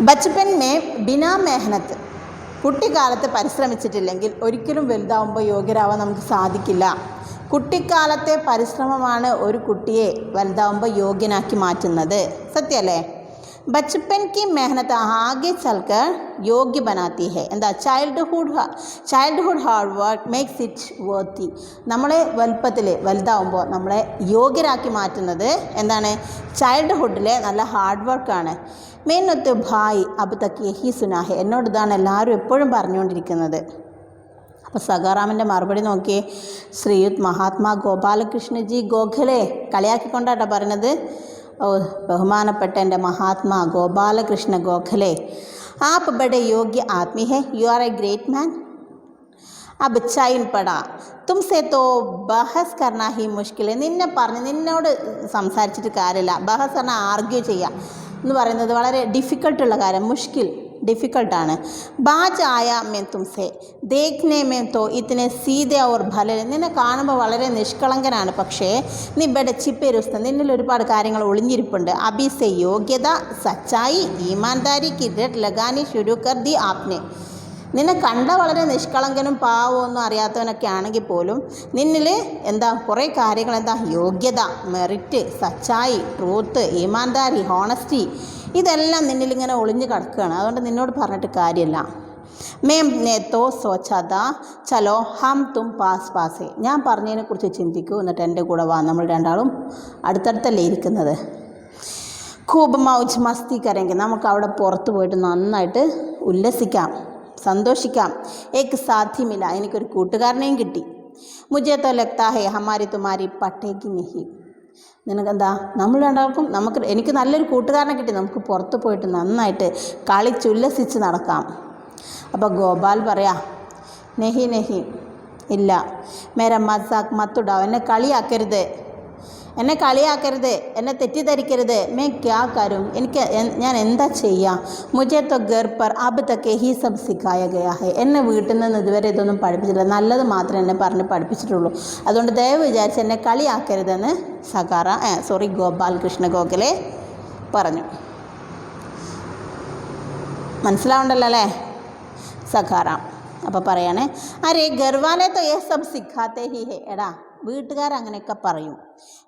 ബച്പൻ മേ ബിനാ മെഹനത്ത്, കുട്ടിക്കാലത്ത് പരിശ്രമിച്ചിട്ടില്ലെങ്കിൽ ഒരിക്കലും വലുതാവുമ്പോൾ യോഗ്യരാവാൻ നമുക്ക് സാധിക്കില്ല. കുട്ടിക്കാലത്തെ പരിശ്രമമാണ് ഒരു കുട്ടിയെ വലുതാവുമ്പോൾ യോഗ്യനാക്കി മാറ്റുന്നത്. സത്യമല്ലേ? ബച്പൻ കി മെഹനത്ത് ആകെ ചൽക്കർ യോഗ്യ ബനാത്തി ഹെ. എന്താ? Childhood hard work makes it worthy. നമ്മളെ വലുതാവുമ്പോൾ നമ്മളെ യോഗ്യരാക്കി മാറ്റുന്നത് എന്താണ്? ചൈൽഡ്ഹുഡിലെ നല്ല ഹാർഡ് വർക്കാണ്. മേനൊത്ത് ഭായ് അബ് തക്ക് യഹി സുനാ ഹെ. എന്നോട് ഇതാണ് എല്ലാവരും എപ്പോഴും പറഞ്ഞുകൊണ്ടിരിക്കുന്നത്. അപ്പോൾ സഖാറാമിൻ്റെ മറുപടി നോക്കിയേ. ശ്രീയുത് മഹാത്മാ ഗോപാലകൃഷ്ണജി ഗോഖലെ, കളിയാക്കിക്കൊണ്ടാട്ടോ പറയുന്നത്. ഓ, ബഹുമാനപ്പെട്ട എൻ്റെ മഹാത്മാ ഗോപാലകൃഷ്ണ ഗോഖലെ, ആപ്പ് ബഡെ യോഗ്യ ആദ്മി ഹെ, you are a great man. അബ് ചൈൻ പടാ തുംസെ തോ ബഹസ് കർണ ഹി മുഷ്കിൽ. നിന്നോട് സംസാരിച്ചിട്ട് കാര്യമില്ല. ബഹസ് പറഞ്ഞാൽ ആർഗ്യൂ ചെയ്യുക എന്ന് പറയുന്നത് വളരെ ഡിഫിക്കൽട്ടുള്ള കാര്യം. മുഷ്കിൽ, ഡിഫിക്കൽട്ടാണ്. ബാജ് ആയ മേ തുംസെ ദേഖ്നെ മേ തോ ഇത്തനെ സീതെ ഓർ ഭല. നിന്നെ കാണുമ്പോൾ വളരെ നിഷ്കളങ്കനാണ്, പക്ഷേ നീ ബഡ ചിപ്പേരുസ്ത, നിന്നിൽ ഒരുപാട് കാര്യങ്ങൾ ഒളിഞ്ഞിരിപ്പുണ്ട്. അഭിസെ യോഗ്യത സച്ചായി ഈമാൻദാരി കി രട്ട് ലഗാനി ശുരു കർ ദി ആപ്നെ. നിന്നെ കണ്ട വളരെ നിഷ്കളങ്കനും പാവമൊന്നും അറിയാത്തവനൊക്കെ ആണെങ്കിൽ പോലും നിന്നിൽ എന്താ കുറേ കാര്യങ്ങൾ, എന്താ യോഗ്യത, മെറിറ്റ്, സച്ചായി, ട്രൂത്ത്, ഈമാൻദാരി, ഹോണസ്റ്റി, ഇതെല്ലാം നിന്നിലിങ്ങനെ ഒളിഞ്ഞു കിടക്കുകയാണ്. അതുകൊണ്ട് നിന്നോട് പറഞ്ഞിട്ട് കാര്യമില്ല. മേം നേത്തോ സോച്ചാത ചലോ ഹം തും പാസ്. ഞാൻ പറഞ്ഞതിനെക്കുറിച്ച് ചിന്തിക്കൂ, എന്നിട്ട് എൻ്റെ കൂടെ വാ, നമ്മൾ രണ്ടാളും അടുത്തടുത്തല്ലേ ഇരിക്കുന്നത്. ഖൂബ് മൗജ് മസ്തി കരെങ്കിൽ, നമുക്ക് അവിടെ പുറത്ത് പോയിട്ട് നന്നായിട്ട് ഉല്ലസിക്കാം, സന്തോഷിക്കാം. ഏക്ക് സാധ്യമില്ല, എനിക്കൊരു കൂട്ടുകാരനെയും കിട്ടി. മുझे तो लगता है हमारी तुम्हारी पटेगी नहीं. നിനക്കെന്താ, നമ്മൾ രണ്ടാൾക്കും എനിക്ക് നല്ലൊരു കൂട്ടുകാരനെ കിട്ടി, നമുക്ക് പുറത്ത് പോയിട്ട് നന്നായിട്ട് കളിച്ചുല്ലസിച്ച് നടക്കാം. അപ്പോൾ ഗോപാൽ പറയാ, നെഹി നെഹി, ഇല്ല, മേര മസാക്ക് മത്തുടാവ്, എന്നെ കളിയാക്കരുത്, എന്നെ തെറ്റിദ്ധരിക്കരുത്. മേ ക്യാ കരും, ഞാൻ എന്താ ചെയ്യുക. മുझे तो घर पर अब तक ही सब सिखाया गया है. എന്നെ വീട്ടിൽ നിന്ന് ഇതുവരെ ഇതൊന്നും പഠിപ്പിച്ചില്ല, നല്ലത് മാത്രമേ എന്നെ പറഞ്ഞ് പഠിപ്പിച്ചിട്ടുള്ളൂ. അതുകൊണ്ട് ദയവ് വിചാരിച്ച് എന്നെ കളിയാക്കരുതെന്ന് ഗോപാലകൃഷ്ണ ഗോഖലെ പറഞ്ഞു. മനസ്സിലാവുണ്ടല്ലോ അല്ലേ സഖാറാം? അപ്പോൾ പറയാണ്, അരേ ഗർവാലെ തോ യേ സബ് സിഖാത്തെ ഹി ഹെ. എടാ, വീട്ടുകാരങ്ങനെയൊക്കെ പറയും.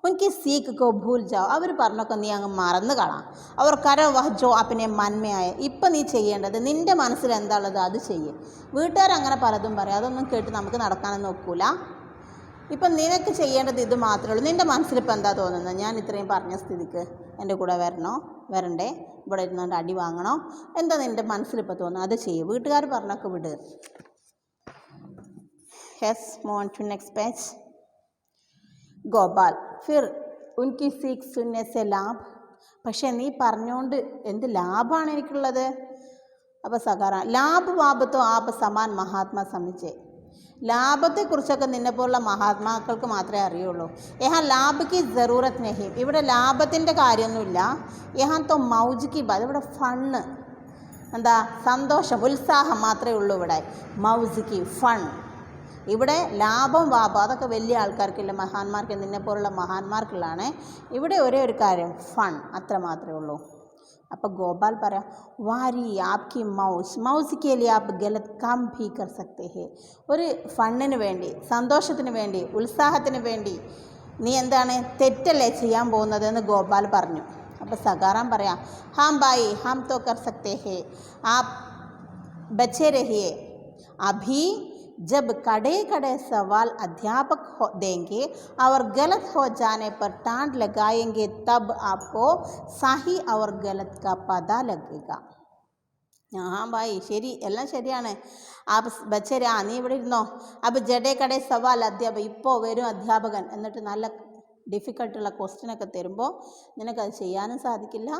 ഉൻകി സീഖ് കോ ഭൂൽ ജാओ, അവർ പറഞ്ഞൊക്കെ നീ അങ്ങ് മറന്നു കളാം. അവർ കരോ വഹ് ജോ അപ്പിനെ മന്മയായ. ഇപ്പം നീ ചെയ്യേണ്ടത്, നിൻ്റെ മനസ്സിൽ എന്താ ഉള്ളത് അത് ചെയ്യും. വീട്ടുകാരങ്ങനെ പലതും പറയും, അതൊന്നും കേട്ട് നമുക്ക് നടക്കാനൊന്നും നോക്കൂല. ഇപ്പം നിനക്ക് ചെയ്യേണ്ടത് ഇത് മാത്രമേ ഉള്ളൂ. നിൻ്റെ മനസ്സിലിപ്പോൾ എന്താ തോന്നുന്നത്? ഞാൻ ഇത്രയും പറഞ്ഞ സ്ഥിതിക്ക് എൻ്റെ കൂടെ വരണോ? വരണ്ടേ, ഇവിടെ ഇരുന്നുകൊണ്ട് അടി വാങ്ങണോ, എന്താ നിൻ്റെ മനസ്സിലിപ്പോൾ തോന്നുന്നു അത് ചെയ്യും, വീട്ടുകാർ പറഞ്ഞൊക്കെ വിട്. Yes, move on to next page. Gopal ഫിർ ഉൻകി സീഖ് സുനനെ സെ ലാഭ്, പക്ഷേ നീ പറഞ്ഞുകൊണ്ട് എന്ത് ലാഭമാണ് എനിക്കുള്ളത്. അപ്പോൾ സഖാറാം ലാഭ് വാബത്തോ ആപ് സമാൻ മഹാത്മാ സമീചേ, ലാഭത്തെക്കുറിച്ചൊക്കെ നിന്നെപ്പോലുള്ള മഹാത്മാക്കൾക്ക് മാത്രമേ അറിയുള്ളൂ. യഹാ ലാഭ് കി ജറൂറത്ത് നഹി, ഇവിടെ ലാഭത്തിൻ്റെ കാര്യമൊന്നുമില്ല. യഹാ തോ മൗജ് കി ബാത്, ഇവിടെ ഫണ്ണ്, എന്താ സന്തോഷം ഉത്സാഹം മാത്രമേ ഉള്ളൂ. ഇവിടെ മൗജ് കി ഫൺ, ഇവിടെ ലാഭം വാഭം അതൊക്കെ വലിയ ആൾക്കാർക്കില്ല, മഹാന്മാർക്ക് നിന്നെപ്പോലുള്ള മഹാന്മാർക്കുള്ളതാണ്. ഇവിടെ ഒരേ ഒരു കാര്യം ഫൺ, അത്ര മാത്രമേ ഉള്ളൂ. അപ്പോൾ ഗോപാൽ പറയാം വാരി ആപ്കി മൗസ് മൗസ് കെ ലിയെ ആപ്പ് ഗലത് കാം ഭീ കർ സക്തേ ഹേ, ഒരു ഫണ്ണിന് വേണ്ടി സന്തോഷത്തിന് വേണ്ടി ഉത്സാഹത്തിന് വേണ്ടി നീ എന്താണ് തെറ്റല്ലേ ചെയ്യാൻ പോകുന്നതെന്ന് ഗോപാൽ പറഞ്ഞു. അപ്പോൾ സഖാറാം പറയാം ഹാം ബായി ഹം തോ കർ സക്തേ ഹേ, ആപ്പ് ബച്ചേ രഹിയേ, അഭി जब कड़े कड़े सवाल अध्यापक देंगे और गलत हो जाने पर टांट लगाएंगे तब आपको सही और गलत का पता लगेगा. हाँ भाई ശരി, എല്ലാം ശരിയാണ്. ആ ബച്ചേര നീ ഇവിടെ ഇരുന്നോ. അപ്പോൾ ജഡേ കടേ സവാൽ അധ്യാപകൻ, ഇപ്പോൾ വരും അധ്യാപകൻ, എന്നിട്ട് നല്ല ഡിഫിക്കൽട്ടുള്ള ക്വസ്റ്റ്യനൊക്കെ തരുമ്പോൾ നിനക്കത് ചെയ്യാനും സാധിക്കില്ല.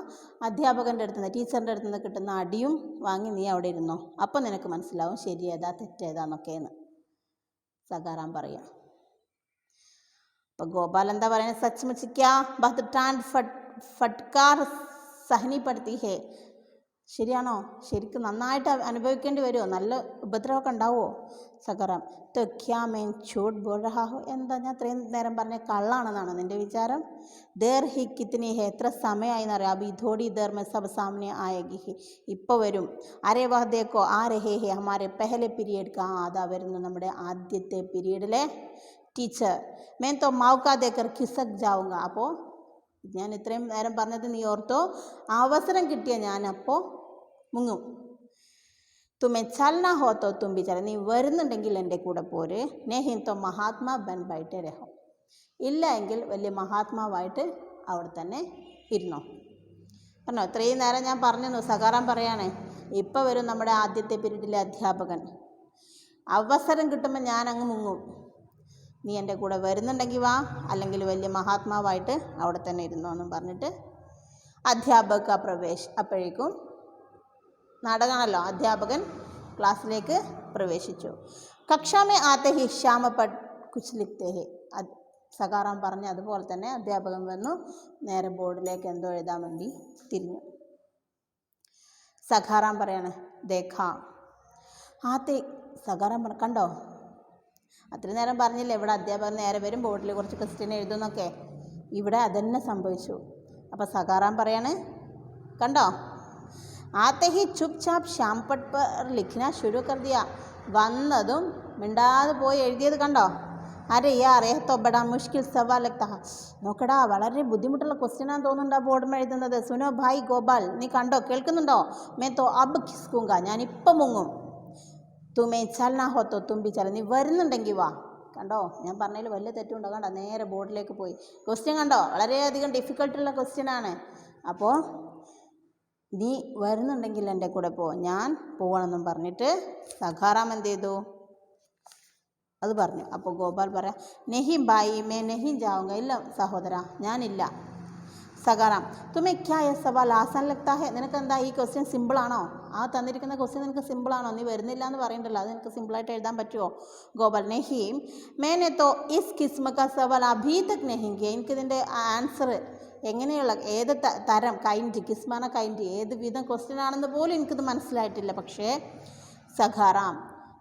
അധ്യാപകൻ്റെ അടുത്ത് നിന്ന് ടീച്ചറിൻ്റെ അടുത്ത് നിന്ന് കിട്ടുന്ന അടിയും വാങ്ങി നീ അവിടെ ഇരുന്നോ, അപ്പോൾ നിനക്ക് മനസ്സിലാവും ശരിയേതാ തെറ്റേതാന്നൊക്കെയെന്ന് സഖാറാം പറയാം. അപ്പോൾ ഗോപാൽ എന്താ പറയുന്നത്, സച്ച് മുച്ച് ക്യാ ബഹത് ടാൻഡ് ഫട്കാർ സഹനി പടുത്തി ഹേ, ശരിയാണോ, ശരിക്കും നന്നായിട്ട് അനുഭവിക്കേണ്ടി വരുമോ, നല്ല ഉപദ്രവമൊക്കെ ഉണ്ടാവുമോ. സഖാറാം तो क्या मैं झूठ बोल रहा हूँ, എന്താ ഞാൻ ഇത്രയും നേരം പറഞ്ഞ കള്ളാണെന്നാണ് നിൻ്റെ വിചാരം. ദേർ ഹി കിത്തനി ഹേ, എത്ര സമയമായി എന്നറിയാം. അബി ഥോടി ദേർ മേ സബ് സാമനെ ആയേഗി ഹി, ഇപ്പോൾ വരും. അരേ വഹ് ദേക്കോ ആ രഹേ ഹേ ഹമാരെ പെഹലെ പീരിയഡ് കാ, അതാ വരുന്നു നമ്മുടെ ആദ്യത്തെ പീരീഡിലെ ടീച്ചർ. मैं तो मौका देकर खिसक जाऊंगा, അപ്പോൾ ഞാൻ ഇത്രയും നേരം പറഞ്ഞത് നീ ഓർത്തോ, അവസരം കിട്ടിയ ഞാൻ അപ്പോൾ മുങ്ങും. തുമേ ചലന ഹോ തോ തും ബി ചല, നീ വരുന്നുണ്ടെങ്കിൽ എൻ്റെ കൂടെ പോര്. നെഹിൻ തോ മഹാത്മാ ബൻ ബൈഠേ രഹോ, ഇല്ല എങ്കിൽ വലിയ മഹാത്മാവായിട്ട് അവിടെ തന്നെ ഇരുന്നോ. പറഞ്ഞോ, ഇത്രയും നേരം ഞാൻ പറഞ്ഞു. സഖാറാം പറയാണ് ഇപ്പോൾ വരും നമ്മുടെ ആദ്യത്തെ പീരീഡിലെ അധ്യാപകൻ, അവസരം കിട്ടുമ്പോൾ ഞാൻ അങ്ങ് മുങ്ങും. നീ എൻ്റെ കൂടെ വരുന്നുണ്ടെങ്കിൽ വാ, അല്ലെങ്കിൽ വലിയ മഹാത്മാവായിട്ട് അവിടെ തന്നെ ഇരുന്നോ എന്നും പറഞ്ഞിട്ട് അധ്യാപക പ്രവേശ്. അപ്പോഴേക്കും നാടകമാണല്ലോ, അധ്യാപകൻ ക്ലാസ്സിലേക്ക് പ്രവേശിച്ചു. കക്ഷാമേ ആത്തെ ഹി ശ്യാമപട്ട് കുച്ച് ലിഖ്തേ ഹേ, സഖാറാം പറഞ്ഞ അതുപോലെ തന്നെ അധ്യാപകൻ വന്നു, നേരെ ബോർഡിലേക്ക് എന്തോ എഴുതാൻ വേണ്ടി തിരിഞ്ഞു. സഖാറാം പറയാണ് ദേഖാ ആത്തെ, സഖാറാം കണ്ടോ, അത്രയും നേരം പറഞ്ഞില്ലേ ഇവിടെ അധ്യാപകൻ നേരെ വരും ബോർഡിൽ കുറച്ച് ക്വസ്റ്റ്യൻ എഴുതുന്നൊക്കെ, ഇവിടെ അതന്നെ സംഭവിച്ചു. അപ്പോൾ സഖാറാം പറയാണ് കണ്ടോ, ആത്തെ ഹി ചുപ് ചാപ്പ് ശ്യാംപട്ട് പർ ലിഖ്ന ശുരു കർ ദിയ, വന്നതും മിണ്ടാതെ പോയി എഴുതിയത് കണ്ടോ. അരെ യാർ ഏഹ് തോ ബഡാ മുഷ്കിൽ സവാൽ ലഗ്താ, നോക്കടാ വളരെ ബുദ്ധിമുട്ടുള്ള ക്വസ്റ്റ്യനാന്ന് തോന്നുന്നുണ്ടോ ബോർഡിൽ എഴുതുന്നത്. സുനോ ഭായ് ഗോപാൽ, നീ കണ്ടോ കേൾക്കുന്നുണ്ടോ. മേ തോ അബ് ഖിസ്കൂങ്ക, ഞാനിപ്പം മുങ്ങും. തുമേ ചലന ഹോ തോ തും ബി ചല, നീ വരുന്നുണ്ടെങ്കിൽ വാ. കണ്ടോ, ഞാൻ പറഞ്ഞതിൽ വലിയ തെറ്റുണ്ടോ. കണ്ടോ, നേരെ ബോർഡിലേക്ക് പോയി. ക്വസ്റ്റ്യൻ കണ്ടോ, വളരെയധികം ഡിഫിക്കൽട്ടുള്ള ക്വസ്റ്റ്യനാണ്. അപ്പോൾ നീ വരുന്നുണ്ടെങ്കിൽ എൻ്റെ കൂടെ പോ, ഞാൻ പോകണമെന്നും പറഞ്ഞിട്ട് സഖാറാം എന്ത് ചെയ്തു, അത് പറഞ്ഞു. അപ്പോൾ ഗോപാൽ പറയാം നെഹി ബായി മേ നെഹി ജാവുങ്ക, ഇല്ല സഹോദര ഞാനില്ല. സഖാറാം തുമേ ക്യാ യേ സവാൽ ആസാൻ ലഗ്താ ഹേ, നിനക്കെന്താ ഈ ക്വസ്റ്റ്യൻ സിമ്പിളാണോ, ആ തന്നിരിക്കുന്ന ക്വസ്റ്റ്യൻ നിനക്ക് സിമ്പിളാണോ, നീ വരുന്നില്ല എന്ന് പറയണ്ടല്ലോ, അത് നിനക്ക് സിമ്പിളായിട്ട് എഴുതാൻ പറ്റുമോ. ഗോപാൽ നെഹി മേനെ തോ ഇസ് കിസ്മ കാ സവാൽ അഭീ തക് നെഹി കിയ, എനിക്കിതിൻ്റെ ആൻസർ എങ്ങനെയുള്ള ഏത് തരം കൈൻഡ്, കിസ്മാന കൈൻഡ് ഏത് വിധം ക്വസ്റ്റ്യൻ ആണെന്ന് പോലും എനിക്കിത് മനസ്സിലായിട്ടില്ല. പക്ഷേ സഖാറാം,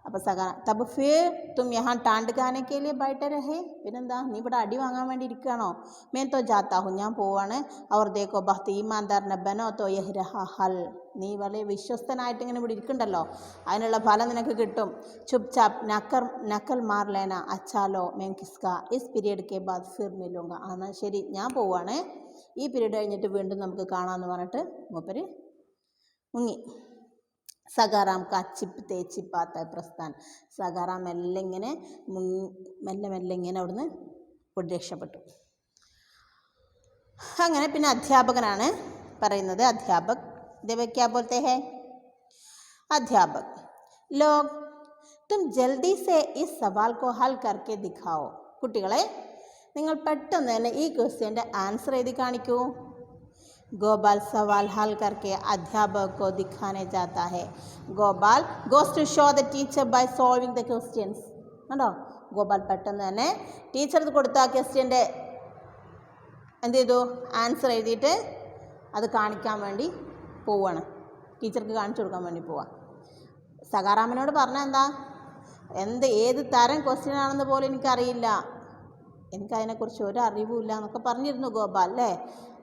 അപ്പോൾ സഖാറാം തബ് ഫിർ തും യഹാ ടാണ്ട് ഖാനെ കെ ലിയെ ബൈഠേ രഹേ, പിന്നെന്താ നീ ഇവിടെ അടി വാങ്ങാൻ വേണ്ടി ഇരിക്കുകയാണോ. മേൻ തോ ജാത്താ ഹും, ഞാൻ പോവാണ്. അവർ ദേക്കോ ബഹ്ത് ഈമാൻദാർ ന ബനോ തോ യഹ് രഹാ ഹൽ, നീ വളരെ വിശ്വസ്തനായിട്ട് ഇങ്ങനെ ഇവിടെ ഇരിക്കണ്ടല്ലോ, അതിനുള്ള ഫലം നിനക്ക് കിട്ടും. ചുപ് ചാപ്പ് നക്കൽ മാർ ലേന അച്ചാലോ മേൻ കിസ്ക ഇസ് പീരിയഡ് കെ ബാദ് ഫിർ മിലൂങ്ക, എന്നാൽ ശരി ഞാൻ പോവാണ്, ഈ പീരീഡ് കഴിഞ്ഞിട്ട് വീണ്ടും നമുക്ക് കാണാമെന്ന് പറഞ്ഞിട്ട് മൂപ്പര് മുങ്ങി. സഖാറാം കാ ചിപ്പ് തേ ചിപ്പാത്ത പ്രസ്ഥാൻ, സഖാറാം മെല്ലെ ഇങ്ങനെ മെല്ലെ ഇങ്ങനെ അവിടുന്ന് രക്ഷപ്പെട്ടു. അങ്ങനെ പിന്നെ അധ്യാപകനാണ് പറയുന്നത് അധ്യാപക്. ദേവ ക്യാ ബോൾത്തെ ഹേ? അധ്യാപക് ലോഗ് തും ജൽദി സെ ഇസ് സവാൽ കോ ഹൽ കർക്കെ ദിഖാओ. കുട്ടികളെ, നിങ്ങൾ പെട്ടെന്ന് തന്നെ ഈ ക്വസ്റ്റ്യൻ്റെ ആൻസർ എഴുതി കാണിക്കൂ. गोपाल सवाल हल करके अध्यापक को दिखाने जाता है. Gopal goes to show the teacher by solving the questions. കണ്ടോ, ഗോപാൽ പെട്ടെന്ന് തന്നെ ടീച്ചർക്ക് കൊടുത്ത ക്വസ്റ്റ്യൻ്റെ എന്ത് ചെയ്തു, ആൻസർ എഴുതിയിട്ട് അത് കാണിക്കാൻ വേണ്ടി പോവുകയാണ്. ടീച്ചർക്ക് കാണിച്ചു കൊടുക്കാൻ വേണ്ടി പോവാം. സഖാറാമനോട് പറഞ്ഞാൽ എന്താ, ഏത് തരം ക്വസ്റ്റ്യൻ ആണെന്ന് പോലും എനിക്കറിയില്ല, എനിക്കതിനെക്കുറിച്ച് ഒരു അറിവുമില്ല എന്നൊക്കെ പറഞ്ഞിരുന്നു ഗോപാൽ അല്ലേ.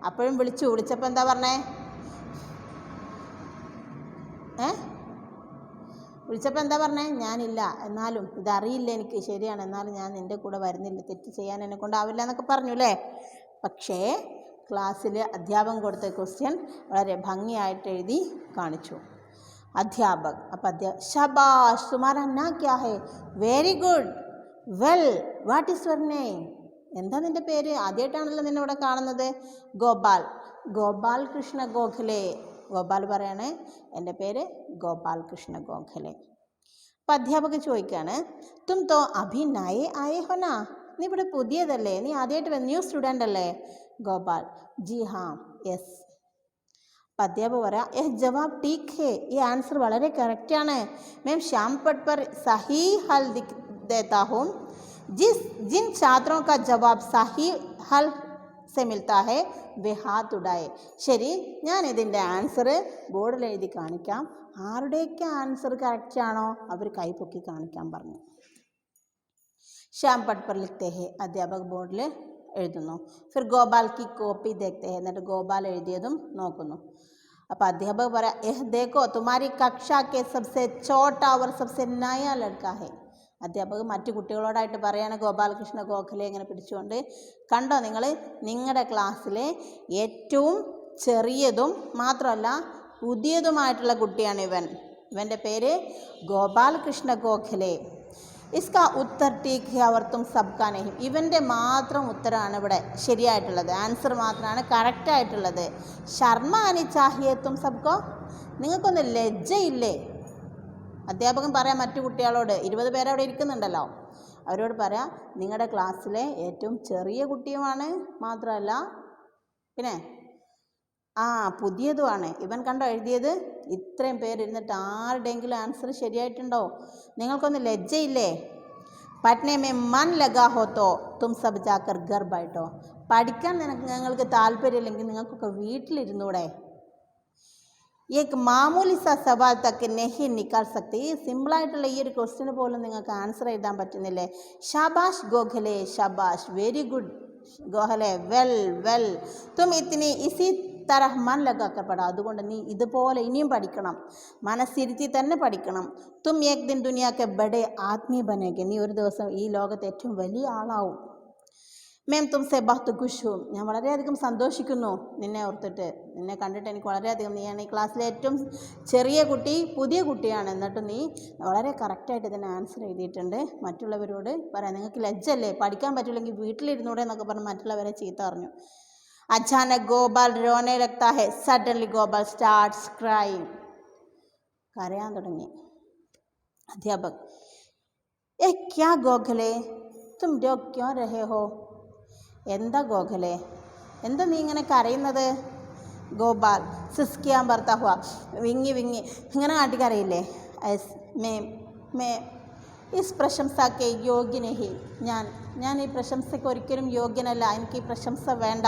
അപ്പോഴും വിളിച്ചപ്പോൾ എന്താ പറഞ്ഞേ? വിളിച്ചപ്പോൾ എന്താ പറഞ്ഞേ? ഞാനില്ല, എന്നാലും ഇതറിയില്ല എനിക്ക്, ശരിയാണ്, എന്നാലും ഞാൻ നിൻ്റെ കൂടെ വരുന്നില്ല, തെറ്റ് ചെയ്യാൻ എന്നെ കൊണ്ടാവില്ല എന്നൊക്കെ പറഞ്ഞു അല്ലേ. പക്ഷേ ക്ലാസ്സിൽ അധ്യാപകൻ കൊടുത്ത ക്വസ്റ്റ്യൻ വളരെ ഭംഗിയായിട്ട് എഴുതി കാണിച്ചു അധ്യാപക്. അപ്പം ശബാഷ്, തുമാരാ നാ ക്യാ ഹേ? Very good, well, what is your name? എന്താ നിൻ്റെ പേര്? ആദ്യമായിട്ടാണല്ലോ നിന്നെ ഇവിടെ കാണുന്നത്. ഗോപാൽ, ഗോപാൽ കൃഷ്ണ ഗോഖലെ. ഗോപാൽ പറയാണ്, എൻ്റെ പേര് ഗോപാൽ കൃഷ്ണ ഗോഖലെ. അപ്പം അധ്യാപകൻ ചോദിക്കുകയാണ്, തും തോ അഭി നയേ ആയേ ഹോ നാ? നീ ഇവിടെ പുതിയതല്ലേ, നീ ആദ്യമായിട്ട് ന്യൂ സ്റ്റുഡൻ്റ് അല്ലേ? ഗോപാൽ ജി ഹാ, യെസ്. അപ്പം അധ്യാപകൻ പറയാം, ജവാബ് ടീക്ക് ഹേ, ഈ ആൻസർ വളരെ കറക്റ്റാണ്. മേം ശ്യാം പട്ട് പർ സഹി ഹൽ देता हूँ. जिन छात्रों का जवाब सही हल से मिलता है वे हाथ उठाए. ശരി, ഞാൻ ഇതിൻ്റെ ആൻസർ ബോർഡിൽ എഴുതി കാണിക്കാം. ആരുടെയൊക്കെ ആൻസർ കറക്റ്റ് ആണോ അവർ കൈപ്പൊക്കി കാണിക്കാൻ പറഞ്ഞു. ശ്യാം പട്ട് പർ ലിഖ്തേ ഹേ, അധ്യാപക് ബോർഡിൽ എഴുതുന്നു. ഫിർ ഗോപാൽ കി കോപ്പി ദേഖ്തേ ഹേ, എന്നിട്ട് ഗോപാൽ എഴുതിയതും നോക്കുന്നു. അപ്പോൾ അധ്യാപക് പറയാം, ദേഖോ തുമാരി കക്ഷാ കെ സബ്സെ ചോട്ടാ और सबसे नया लड़का है. അധ്യാപകൻ മറ്റു കുട്ടികളോടായിട്ട് പറയാണ്, ഗോപാലകൃഷ്ണ ഗോഖലെ ഇങ്ങനെ പിടിച്ചുകൊണ്ട്, കണ്ടോ നിങ്ങൾ, നിങ്ങളുടെ ക്ലാസ്സിലെ ഏറ്റവും ചെറിയതും മാത്രമല്ല പുതിയതുമായിട്ടുള്ള കുട്ടിയാണ് ഇവൻ. ഇവൻ്റെ പേര് ഗോപാലകൃഷ്ണ ഗോഖലെ. ഇസ്കാ ഉത്തർ ടീക്ക് ഹേ അവർ തും സബ്കാ നഹീം. ഇവൻ്റെ മാത്രം ഉത്തരമാണ് ഇവിടെ ശരിയായിട്ടുള്ളത്, ആൻസർ മാത്രമാണ് കറക്റ്റായിട്ടുള്ളത്. ശർമ്മ ആനി ചാഹിയേ തും സബ്കോ. നിങ്ങൾക്കൊന്ന് ലജ്ജയില്ലേ? അധ്യാപകൻ പറയാം മറ്റു കുട്ടികളോട്, 20 പേര് അവിടെ ഇരിക്കുന്നുണ്ടല്ലോ, അവരോട് പറയാം, നിങ്ങളുടെ ക്ലാസ്സിലെ ഏറ്റവും ചെറിയ കുട്ടിയുമാണ്, മാത്രമല്ല പിന്നെ പുതിയതുമാണ് ഇവൻ. കണ്ടോ എഴുതിയത്? ഇത്രയും പേരിരുന്നിട്ട് ആരുടെയെങ്കിലും ആൻസർ ശരിയായിട്ടുണ്ടോ? നിങ്ങൾക്കൊന്ന് ലജ്ജയില്ലേ? പഠനെ മേ മൻ ലഗാ ഹോ തോ തും സബ് ജാക്കർ ഘർ ബൈഠോ. പഠിക്കാൻ നിങ്ങൾക്ക് താല്പര്യമില്ലെങ്കിൽ നിങ്ങൾക്കൊക്കെ വീട്ടിലിരുന്നൂടെ? ഏക് മാമൂലി സാ സവാൽ തക്ക് നെഹി നിക്കാൽ സക്തി. സിമ്പിളായിട്ടുള്ള ഈ ഒരു ക്വസ്റ്റ്യന് പോലും നിങ്ങൾക്ക് ആൻസർ എഴുതാൻ പറ്റുന്നില്ലേ? ഷാബാഷ് ഗോഖലെ, ഷാബാഷ്, very good Gokhale, well well. തും ഇത്തിനി ഇസി തരഹ് മൻ ലഗാക്കർ പഠ. അതുകൊണ്ട് നീ ഇതുപോലെ ഇനിയും പഠിക്കണം, മനസ്സിരുത്തി തന്നെ പഠിക്കണം. തും ഏക് ദിൻ ദുനിയാക്കെ ബഡേ ആദ്മി ബനേഗെ. നീ ഒരു ദിവസം ഈ ലോകത്തെ ഏറ്റവും വലിയ ആളാവും. മേം തുംസെ ബഹ്ത് ഖുഷ് ഹൂം. ഞാൻ വളരെയധികം സന്തോഷിക്കുന്നു നിന്നെ ഓർത്തിട്ട്, നിന്നെ കണ്ടിട്ട് എനിക്ക് വളരെയധികം. നീയാണ് ഈ ക്ലാസ്സിലെ ഏറ്റവും ചെറിയ കുട്ടി, പുതിയ കുട്ടിയാണ്, എന്നിട്ട് നീ വളരെ കറക്റ്റായിട്ട് ഇതിന് ആൻസർ എഴുതിയിട്ടുണ്ട്. മറ്റുള്ളവരോട് പറയാം, നിങ്ങൾക്ക് ലജ്ജല്ലേ, പഠിക്കാൻ പറ്റില്ലെങ്കിൽ വീട്ടിലിരുന്നൂടെ എന്നൊക്കെ പറഞ്ഞ് മറ്റുള്ളവരെ ചീത്ത പറഞ്ഞു. അച്ചാനക് ഗോപാൽ രോനെ ലഗ്താ ഹെ. Suddenly Gopal starts crying. കരയാൻ തുടങ്ങി. അധ്യാപക്, ക്യാ ഗോഖലെ, തും രോ ക്യോ രഹേ ഹോ. എന്താ ഗോഖലെ, എന്താ നീ ഇങ്ങനെ കരയുന്നത്? ഗോപാൽ സിസ്കിയാൻ ഭർത്താ ഹുവ. വിങ്ങി വിങ്ങി ഇങ്ങനെ കാട്ടിക്കരയില്ലേ? മേ ഇസ് പ്രശംസക്ക് യോഗ്യ നഹി. ഞാൻ ഈ പ്രശംസയ്ക്ക് ഒരിക്കലും യോഗ്യനല്ല, എനിക്ക് ഈ പ്രശംസ വേണ്ട.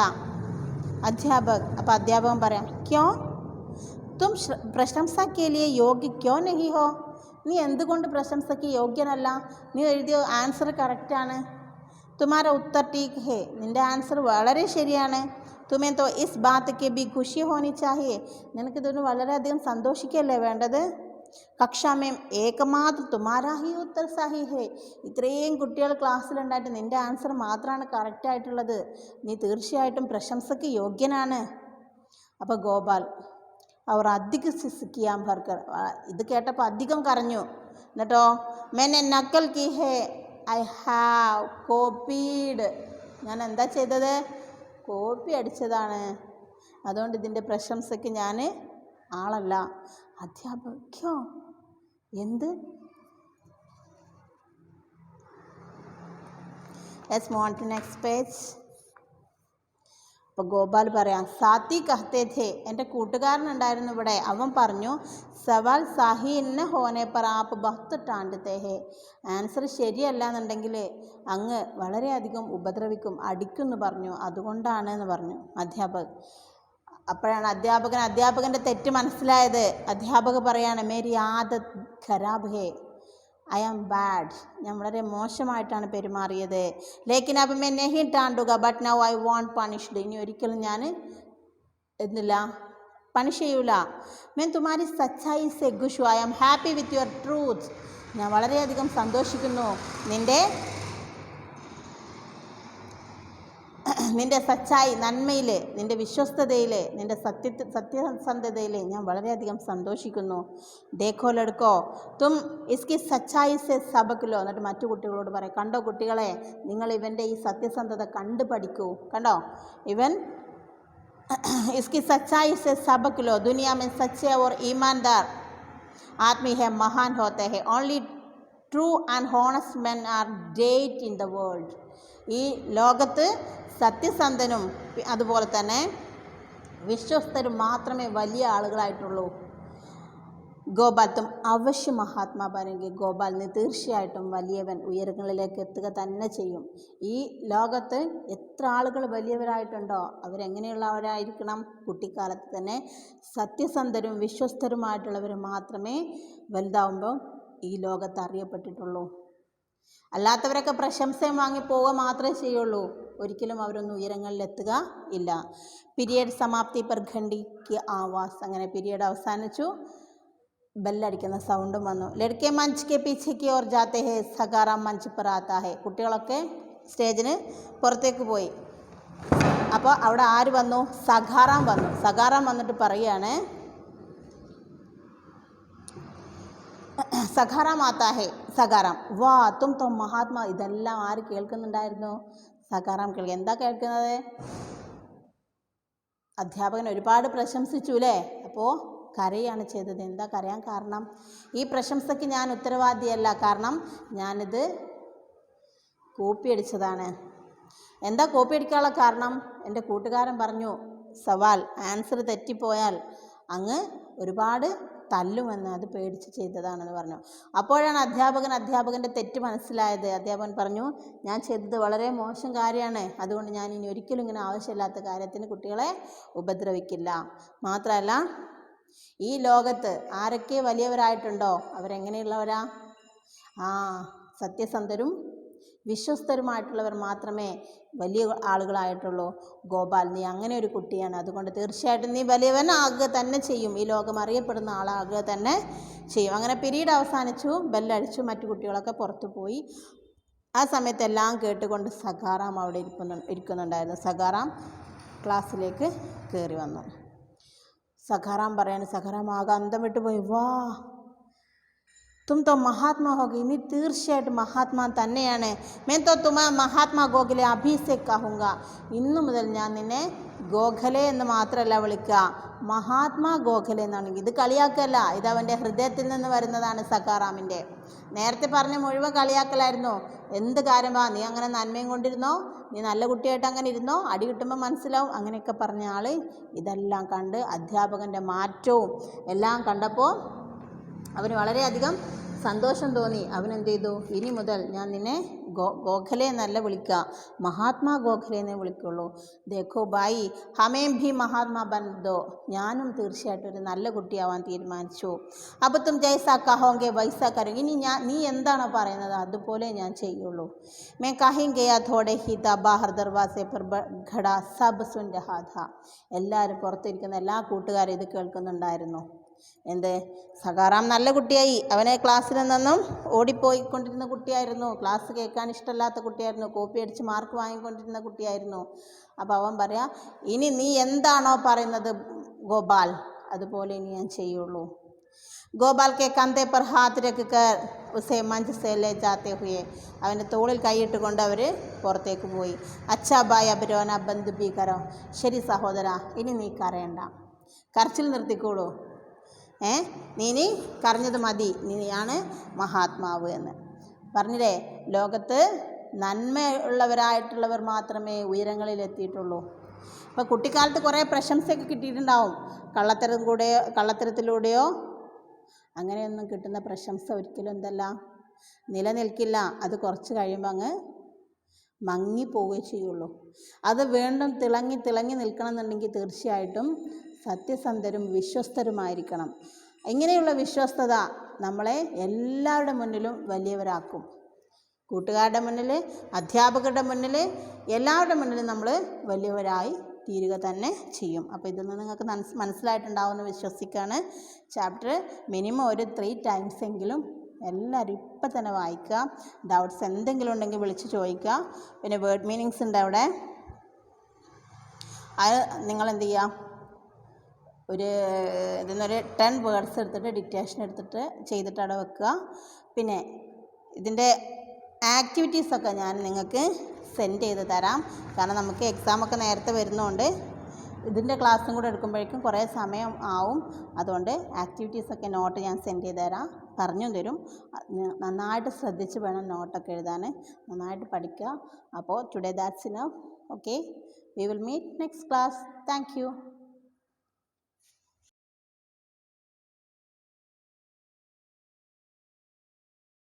അധ്യാപക്. അപ്പോൾ അധ്യാപകൻ പറയാം, ക്യോ തും പ്രശംസക്ക് ലിയേ യോഗ്യ ക്യോ നഹി ഹോ. നീ എന്തുകൊണ്ട് പ്രശംസയ്ക്ക് യോഗ്യനല്ല? നീ എഴുതിയ ആൻസർ കറക്റ്റാണ്. തുമാര ഉത്തർ ടീക്ക് ഹേ. നിൻ്റെ ആൻസർ വളരെ ശരിയാണ്. തുമേ തോ ഇസ് ബാത്ത് കെ ബി ഖുഷി ഹോനി ചാഹിയേ. നിനക്കിതൊന്ന് വളരെയധികം സന്തോഷിക്കല്ലേ വേണ്ടത്? കക്ഷാമേം ഏകമാത്ര തുമാരാ ഹി ഉത്തർ സഹി ഹേ. ഇത്രയും കുട്ടികൾ ക്ലാസ്സിലുണ്ടായിട്ട് നിൻ്റെ ആൻസർ മാത്രമാണ് കറക്റ്റായിട്ടുള്ളത്. നീ തീർച്ചയായിട്ടും പ്രശംസയ്ക്ക് യോഗ്യനാണ്. അപ്പോൾ ഗോപാൽ അവർ അധികം സിസിക്കിയാൻ ഭർക്കർ. ഇത് കേട്ടപ്പോൾ അധികം കരഞ്ഞു. എന്നിട്ടോ മെന്നെ നക്കൽ കി ഹേ, ഐ ഹാവ് കോപ്പീഡ്. ഞാൻ എന്താ ചെയ്തത്? കോപ്പി അടിച്ചതാണ്. അതുകൊണ്ട് ഇതിൻ്റെ പ്രശംസയ്ക്ക് ഞാൻ ആളല്ല. അധ്യാപകോ എന്ത്? Let's move on to next page. അപ്പോൾ ഗോപാൽ പറയാം, സാത്തി കഹത്തെ ഥേ, എൻ്റെ കൂട്ടുകാരനുണ്ടായിരുന്നു ഇവിടെ, അവൻ പറഞ്ഞു സവാൽ സാഹി ഇന്ന ഹോനെ പർ ആപ്പ് ബഹ്ത് ടാണ്ടത്തെ ഹേ, ആൻസർ ശരിയല്ല എന്നുണ്ടെങ്കിൽ അങ്ങ് വളരെയധികം ഉപദ്രവിക്കും, അടിക്കുമെന്ന് പറഞ്ഞു, അതുകൊണ്ടാണ് എന്ന് പറഞ്ഞു അധ്യാപകൻ. അപ്പോഴാണ് അധ്യാപകൻ്റെ തെറ്റ് മനസ്സിലായത്. അധ്യാപക പറയാണ്, മേരി ആദത് ഖരാബ് ഹേ, ഐ ആം ബാഡ്, ഞാൻ വളരെ മോശമായിട്ടാണ് പെരുമാറിയത്. ലേക്കിൻ അബ് മേ നെഹി ടാണ്ടുക but now I won't punished, ഇനി ഒരിക്കലും ഞാൻ എന്നില്ല പണിഷ് ചെയ്യൂല. ഞാൻ തുമാരി സച്ചായി സെ ഖുഷ് ഹു, I am happy with your truth, ഞാൻ വളരെയധികം സന്തോഷിക്കുന്നു നിൻ്റെ സച്ചായി, നന്മയിൽ, നിൻ്റെ വിശ്വസ്തതയിൽ, നിൻ്റെ സത്യസന്ധതയിൽ ഞാൻ വളരെയധികം സന്തോഷിക്കുന്നു. ദേഖോ ലഡ്കോ തും ഇസ്കി സച്ചായി സെ സബക് ലോ, എന്നിട്ട് മറ്റു കുട്ടികളോട് പറയും, കണ്ടോ കുട്ടികളെ, നിങ്ങൾ ഇവൻ്റെ ഈ സത്യസന്ധത കണ്ടു പഠിക്കൂ, കണ്ടോ ഇവൻ इसकी सच्चाई से सबक लो, दुनिया में सच्चे और ईमानदार आदमी है महान होते हैं, only true and honest men are great in the world. ഈ ലോകത്ത് സത്യസന്ധനും അതുപോലെ തന്നെ വിശ്വസ്തരും മാത്രമേ വലിയ ആളുകളായിട്ടുള്ളൂ. ഗോപാൽ തും അവശ്യ മഹാത്മാ ബനെങ്കി, ഗോപാൽ നീ തീർച്ചയായിട്ടും വലിയവൻ, ഉയരങ്ങളിലേക്ക് എത്തുക തന്നെ ചെയ്യും. ഈ ലോകത്ത് എത്ര ആളുകൾ വലിയവരായിട്ടുണ്ടോ അവരെങ്ങനെയുള്ളവരായിരിക്കണം? കുട്ടിക്കാലത്ത് തന്നെ സത്യസന്ധരും വിശ്വസ്തരുമായിട്ടുള്ളവർ മാത്രമേ വലുതാവുമ്പോൾ ഈ ലോകത്ത് അറിയപ്പെട്ടിട്ടുള്ളൂ. അല്ലാത്തവരൊക്കെ പ്രശംസയും വാങ്ങി പോവുക മാത്രമേ ചെയ്യുള്ളൂ, ഒരിക്കലും അവരൊന്നും ഉയരങ്ങളിലെത്തുക ഇല്ല. പീരിയഡ് സമാപ്തി പർ ഘണ്ടിക്ക് ആവാസ്, അങ്ങനെ പീരിയഡ് അവസാനിച്ചു, ബെല്ലടിക്കുന്ന സൗണ്ടും വന്നു. ലഡ്കെ മഞ്ച് കെ പീछे ഓർ ജാത്തെ ഹേ, സഖാറാം മഞ്ച് പർ ആതാ ഹേ, കുട്ടികളൊക്കെ സ്റ്റേജിന് പുറത്തേക്ക് പോയി. അപ്പോൾ അവിടെ ആര് വന്നു? സഖാറാം വന്നു. സഖാറാം വന്നിട്ട് പറയുകയാണ്, സഖാറാം ആത്താ ഹേ, സഖാറാം വാ തും തോ മഹാത്മാ. ഇതെല്ലാം ആര് കേൾക്കുന്നുണ്ടായിരുന്നു? സഖാറാം കേൾക്കുക. എന്താ കേൾക്കുന്നത്? അധ്യാപകൻ ഒരുപാട് പ്രശംസിച്ചു അല്ലേ? അപ്പോൾ കരയാണ് ചെയ്തത്. എന്താ കരയാൻ കാരണം? ഈ പ്രശംസയ്ക്ക് ഞാൻ ഉത്തരവാദിയല്ല, കാരണം ഞാനിത് കോപ്പി അടിച്ചതാണ്. എന്താ കോപ്പി അടിക്കാനുള്ള കാരണം? എൻ്റെ കൂട്ടുകാരൻ പറഞ്ഞു സവാൽ ആൻസർ തെറ്റിപ്പോയാൽ അങ്ങ് ഒരുപാട് തല്ലുമെന്ന്, അത് പേടിച്ച് ചെയ്തതാണെന്ന് പറഞ്ഞു. അപ്പോഴാണ് അധ്യാപകൻ്റെ തെറ്റ് മനസ്സിലായത്. അധ്യാപകൻ പറഞ്ഞു, ഞാൻ ചെയ്തത് വളരെ മോശം കാര്യമാണ്, അതുകൊണ്ട് ഞാൻ ഇനി ഒരിക്കലും ഇങ്ങനെ ആവശ്യമില്ലാത്ത കാര്യത്തിന് കുട്ടികളെ ഉപദ്രവിക്കില്ല. മാത്രമല്ല ഈ ലോകത്ത് ആരൊക്കെ വലിയവരായിട്ടുണ്ടോ അവരെങ്ങനെയുള്ളവരാ? സത്യസന്ധരും വിശ്വസ്തരുമായിട്ടുള്ളവർ മാത്രമേ വലിയ ആളുകളായിട്ടുള്ളൂ. ഗോപാൽ നീ അങ്ങനെ ഒരു കുട്ടിയാണ്, അതുകൊണ്ട് തീർച്ചയായിട്ടും നീ വലിയവനാകുക തന്നെ ചെയ്യും, ഈ ലോകം അറിയപ്പെടുന്ന ആളാകുക തന്നെ ചെയ്യും. അങ്ങനെ പീരീഡ് അവസാനിച്ചു, ബെല്ലടിച്ചു, മറ്റു കുട്ടികളൊക്കെ പുറത്തു പോയി. ആ സമയത്ത് എല്ലാം കേട്ടുകൊണ്ട് സഖാറാം അവിടെ ഇരിക്കുന്നുണ്ടായിരുന്നു. സഖാറാം ക്ലാസ്സിലേക്ക് കയറി വന്നു. സഖാറാം പറയാണ്, സഖാറാം ആകെ അന്തം വിട്ടുപോയി. വാ തും തോ മഹാത്മാ ഹോഗി, നീ തീർച്ചയായിട്ടും മഹാത്മാ തന്നെയാണ്. मैं तो तुम्हें महात्मा गोखले अभी से कहूँगा, ഇന്നു മുതൽ ഞാൻ നിന്നെ ഗോഖലെ എന്ന് മാത്രമല്ല വിളിക്കുക, മഹാത്മാ ഗോഖലെ എന്നാണ്. ഇത് കളിയാക്കല്ല, ഇത് അവൻ്റെ ഹൃദയത്തിൽ നിന്ന് വരുന്നതാണ് സഖാറാമിൻ്റെ. നേരത്തെ പറഞ്ഞ മുഴുവൻ കളിയാക്കലായിരുന്നു. എന്ത് കാര്യമാ, നീ അങ്ങനെ നന്മയും കൊണ്ടിരുന്നോ, നീ നല്ല കുട്ടിയായിട്ട് അങ്ങനെ ഇരുന്നോ, അടി കിട്ടുമ്പോൾ മനസ്സിലാവും, അങ്ങനെയൊക്കെ പറഞ്ഞ ആൾ ഇതെല്ലാം കണ്ട് അധ്യാപകൻ്റെ മാറ്റവും എല്ലാം കണ്ടപ്പോൾ അവന് വളരെയധികം സന്തോഷം തോന്നി. അവനെന്ത് ചെയ്തു? ഇനി മുതൽ ഞാൻ നിന്നെ ഗോഖലെ എന്നല്ല വിളിക്കുക, മഹാത്മാ ഗോഖലെ എന്നേ വിളിക്കുള്ളൂ. ദേഖോ ബായി ഹമേം ഭി മഹാത്മാ ബൻദോ, ഞാനും തീർച്ചയായിട്ടും ഒരു നല്ല കുട്ടിയാവാൻ തീരുമാനിച്ചു. അപ്പോൾ തും ജൈസാ കഹോങ്കെ വൈസാ കരും, ഇനി നീ എന്താണോ പറയുന്നത് അതുപോലെ ഞാൻ ചെയ്യുള്ളൂ. मैं कहीं गया थोड़े ही था बाहर दरवाजे पर ഖടാ സബ് സുൻ രഹാ ഥാ, എല്ലാവരും പുറത്തിരിക്കുന്ന എല്ലാ കൂട്ടുകാരും ഇത് കേൾക്കുന്നുണ്ടായിരുന്നു. എന്ത്? സഖാറാം നല്ല കുട്ടിയായി, അവനെ ക്ലാസ്സിൽ നിന്നും ഓടിപ്പോയിക്കൊണ്ടിരുന്ന കുട്ടിയായിരുന്നു, ക്ലാസ് കേൾക്കാൻ ഇഷ്ടമില്ലാത്ത കുട്ടിയായിരുന്നു, കോപ്പി അടിച്ച് മാർക്ക് വാങ്ങിക്കൊണ്ടിരുന്ന കുട്ടിയായിരുന്നു. അപ്പോൾ അവൻ പറയാ, ഇനി നീ എന്താണോ പറയുന്നത് ഗോപാൽ അതുപോലെ ഇനി ഞാൻ ചെയ്യുള്ളൂ. ഗോപാൽ കെ കന്തേ പർ ഹാത്ത് രഖ് കർ ഉസേ മഞ്ച് സേ ലേ ജാത്തെ ഹുയെ. അവൻ്റെ തോളിൽ കൈയിട്ട് കൊണ്ട് അവർ പുറത്തേക്ക് പോയി. അച്ഛാ ബായ് അബ് രോന ബന്ദ് ബി കരോ. ശരി സഹോദര, ഇനി നീ കരയണ്ട, കരച്ചിൽ നിർത്തിക്കോളൂ. നീ കരഞ്ഞത് മതി, നീയാണ് മഹാത്മാവ് എന്ന് പറഞ്ഞില്ലേ. ലോകത്ത് നന്മയുള്ളവരായിട്ടുള്ളവർ മാത്രമേ ഉയരങ്ങളിൽ എത്തിയിട്ടുള്ളൂ. ഇപ്പോൾ കുട്ടിക്കാലത്ത് കുറേ പ്രശംസയൊക്കെ കിട്ടിയിട്ടുണ്ടാവും. കള്ളത്തരത്തിലൂടെയോ അങ്ങനെയൊന്നും കിട്ടുന്ന പ്രശംസ ഒരിക്കലും എന്തല്ല, നിലനിൽക്കില്ല. അത് കുറച്ച് കഴിയുമ്പോൾ അങ്ങ് മങ്ങിപ്പോവുകയേ ചെയ്യുള്ളൂ. അത് വീണ്ടും തിളങ്ങി നിൽക്കണം എന്നുണ്ടെങ്കിൽ തീർച്ചയായിട്ടും സത്യസന്ധരും വിശ്വസ്തരുമായിരിക്കണം. ഇങ്ങനെയുള്ള വിശ്വസ്തത നമ്മളെ എല്ലാവരുടെ മുന്നിലും വലിയവരാക്കും. കൂട്ടുകാരുടെ മുന്നിൽ, അധ്യാപകരുടെ മുന്നിൽ, എല്ലാവരുടെ മുന്നിലും നമ്മൾ വലിയവരായി തീരുക തന്നെ ചെയ്യും. അപ്പോൾ ഇതൊന്ന് നിങ്ങൾക്ക് മനസ്സിലായിട്ടുണ്ടാവുമെന്ന് വിശ്വസിക്കുകയാണ്. ചാപ്റ്റർ മിനിമം ഒരു 3 times എങ്കിലും എല്ലാവരും ഇപ്പം തന്നെ വായിക്കുക. ഡൗട്ട്സ് എന്തെങ്കിലും ഉണ്ടെങ്കിൽ വിളിച്ച് ചോദിക്കുക. പിന്നെ വേർഡ് മീനിങ്സ് ഉണ്ട് അവിടെ, അത് നിങ്ങൾ എന്ത് ചെയ്യുക, ഇതിന്നൊരു 10 words എടുത്തിട്ട് ഡിക്റ്റേഷൻ എടുത്തിട്ട് ചെയ്തിട്ട് അവിടെ വെക്കുക. പിന്നെ ഇതിൻ്റെ ആക്ടിവിറ്റീസൊക്കെ ഞാൻ നിങ്ങൾക്ക് സെൻഡ് ചെയ്ത് തരാം. കാരണം നമുക്ക് എക്സാമൊക്കെ നേരത്തെ വരുന്നതുകൊണ്ട് ഇതിൻ്റെ ക്ലാസ്സും കൂടെ എടുക്കുമ്പോഴേക്കും കുറേ സമയം ആവും. അതുകൊണ്ട് ആക്ടിവിറ്റീസൊക്കെ നോട്ട് ഞാൻ സെൻഡ് ചെയ്ത് തരാം, പറഞ്ഞു തരും. നന്നായിട്ട് ശ്രദ്ധിച്ച് വേണം നോട്ടൊക്കെ എഴുതാൻ, നന്നായിട്ട് പഠിക്കുക. അപ്പോൾ today that's enough. Okay, we will meet next class. Thank U.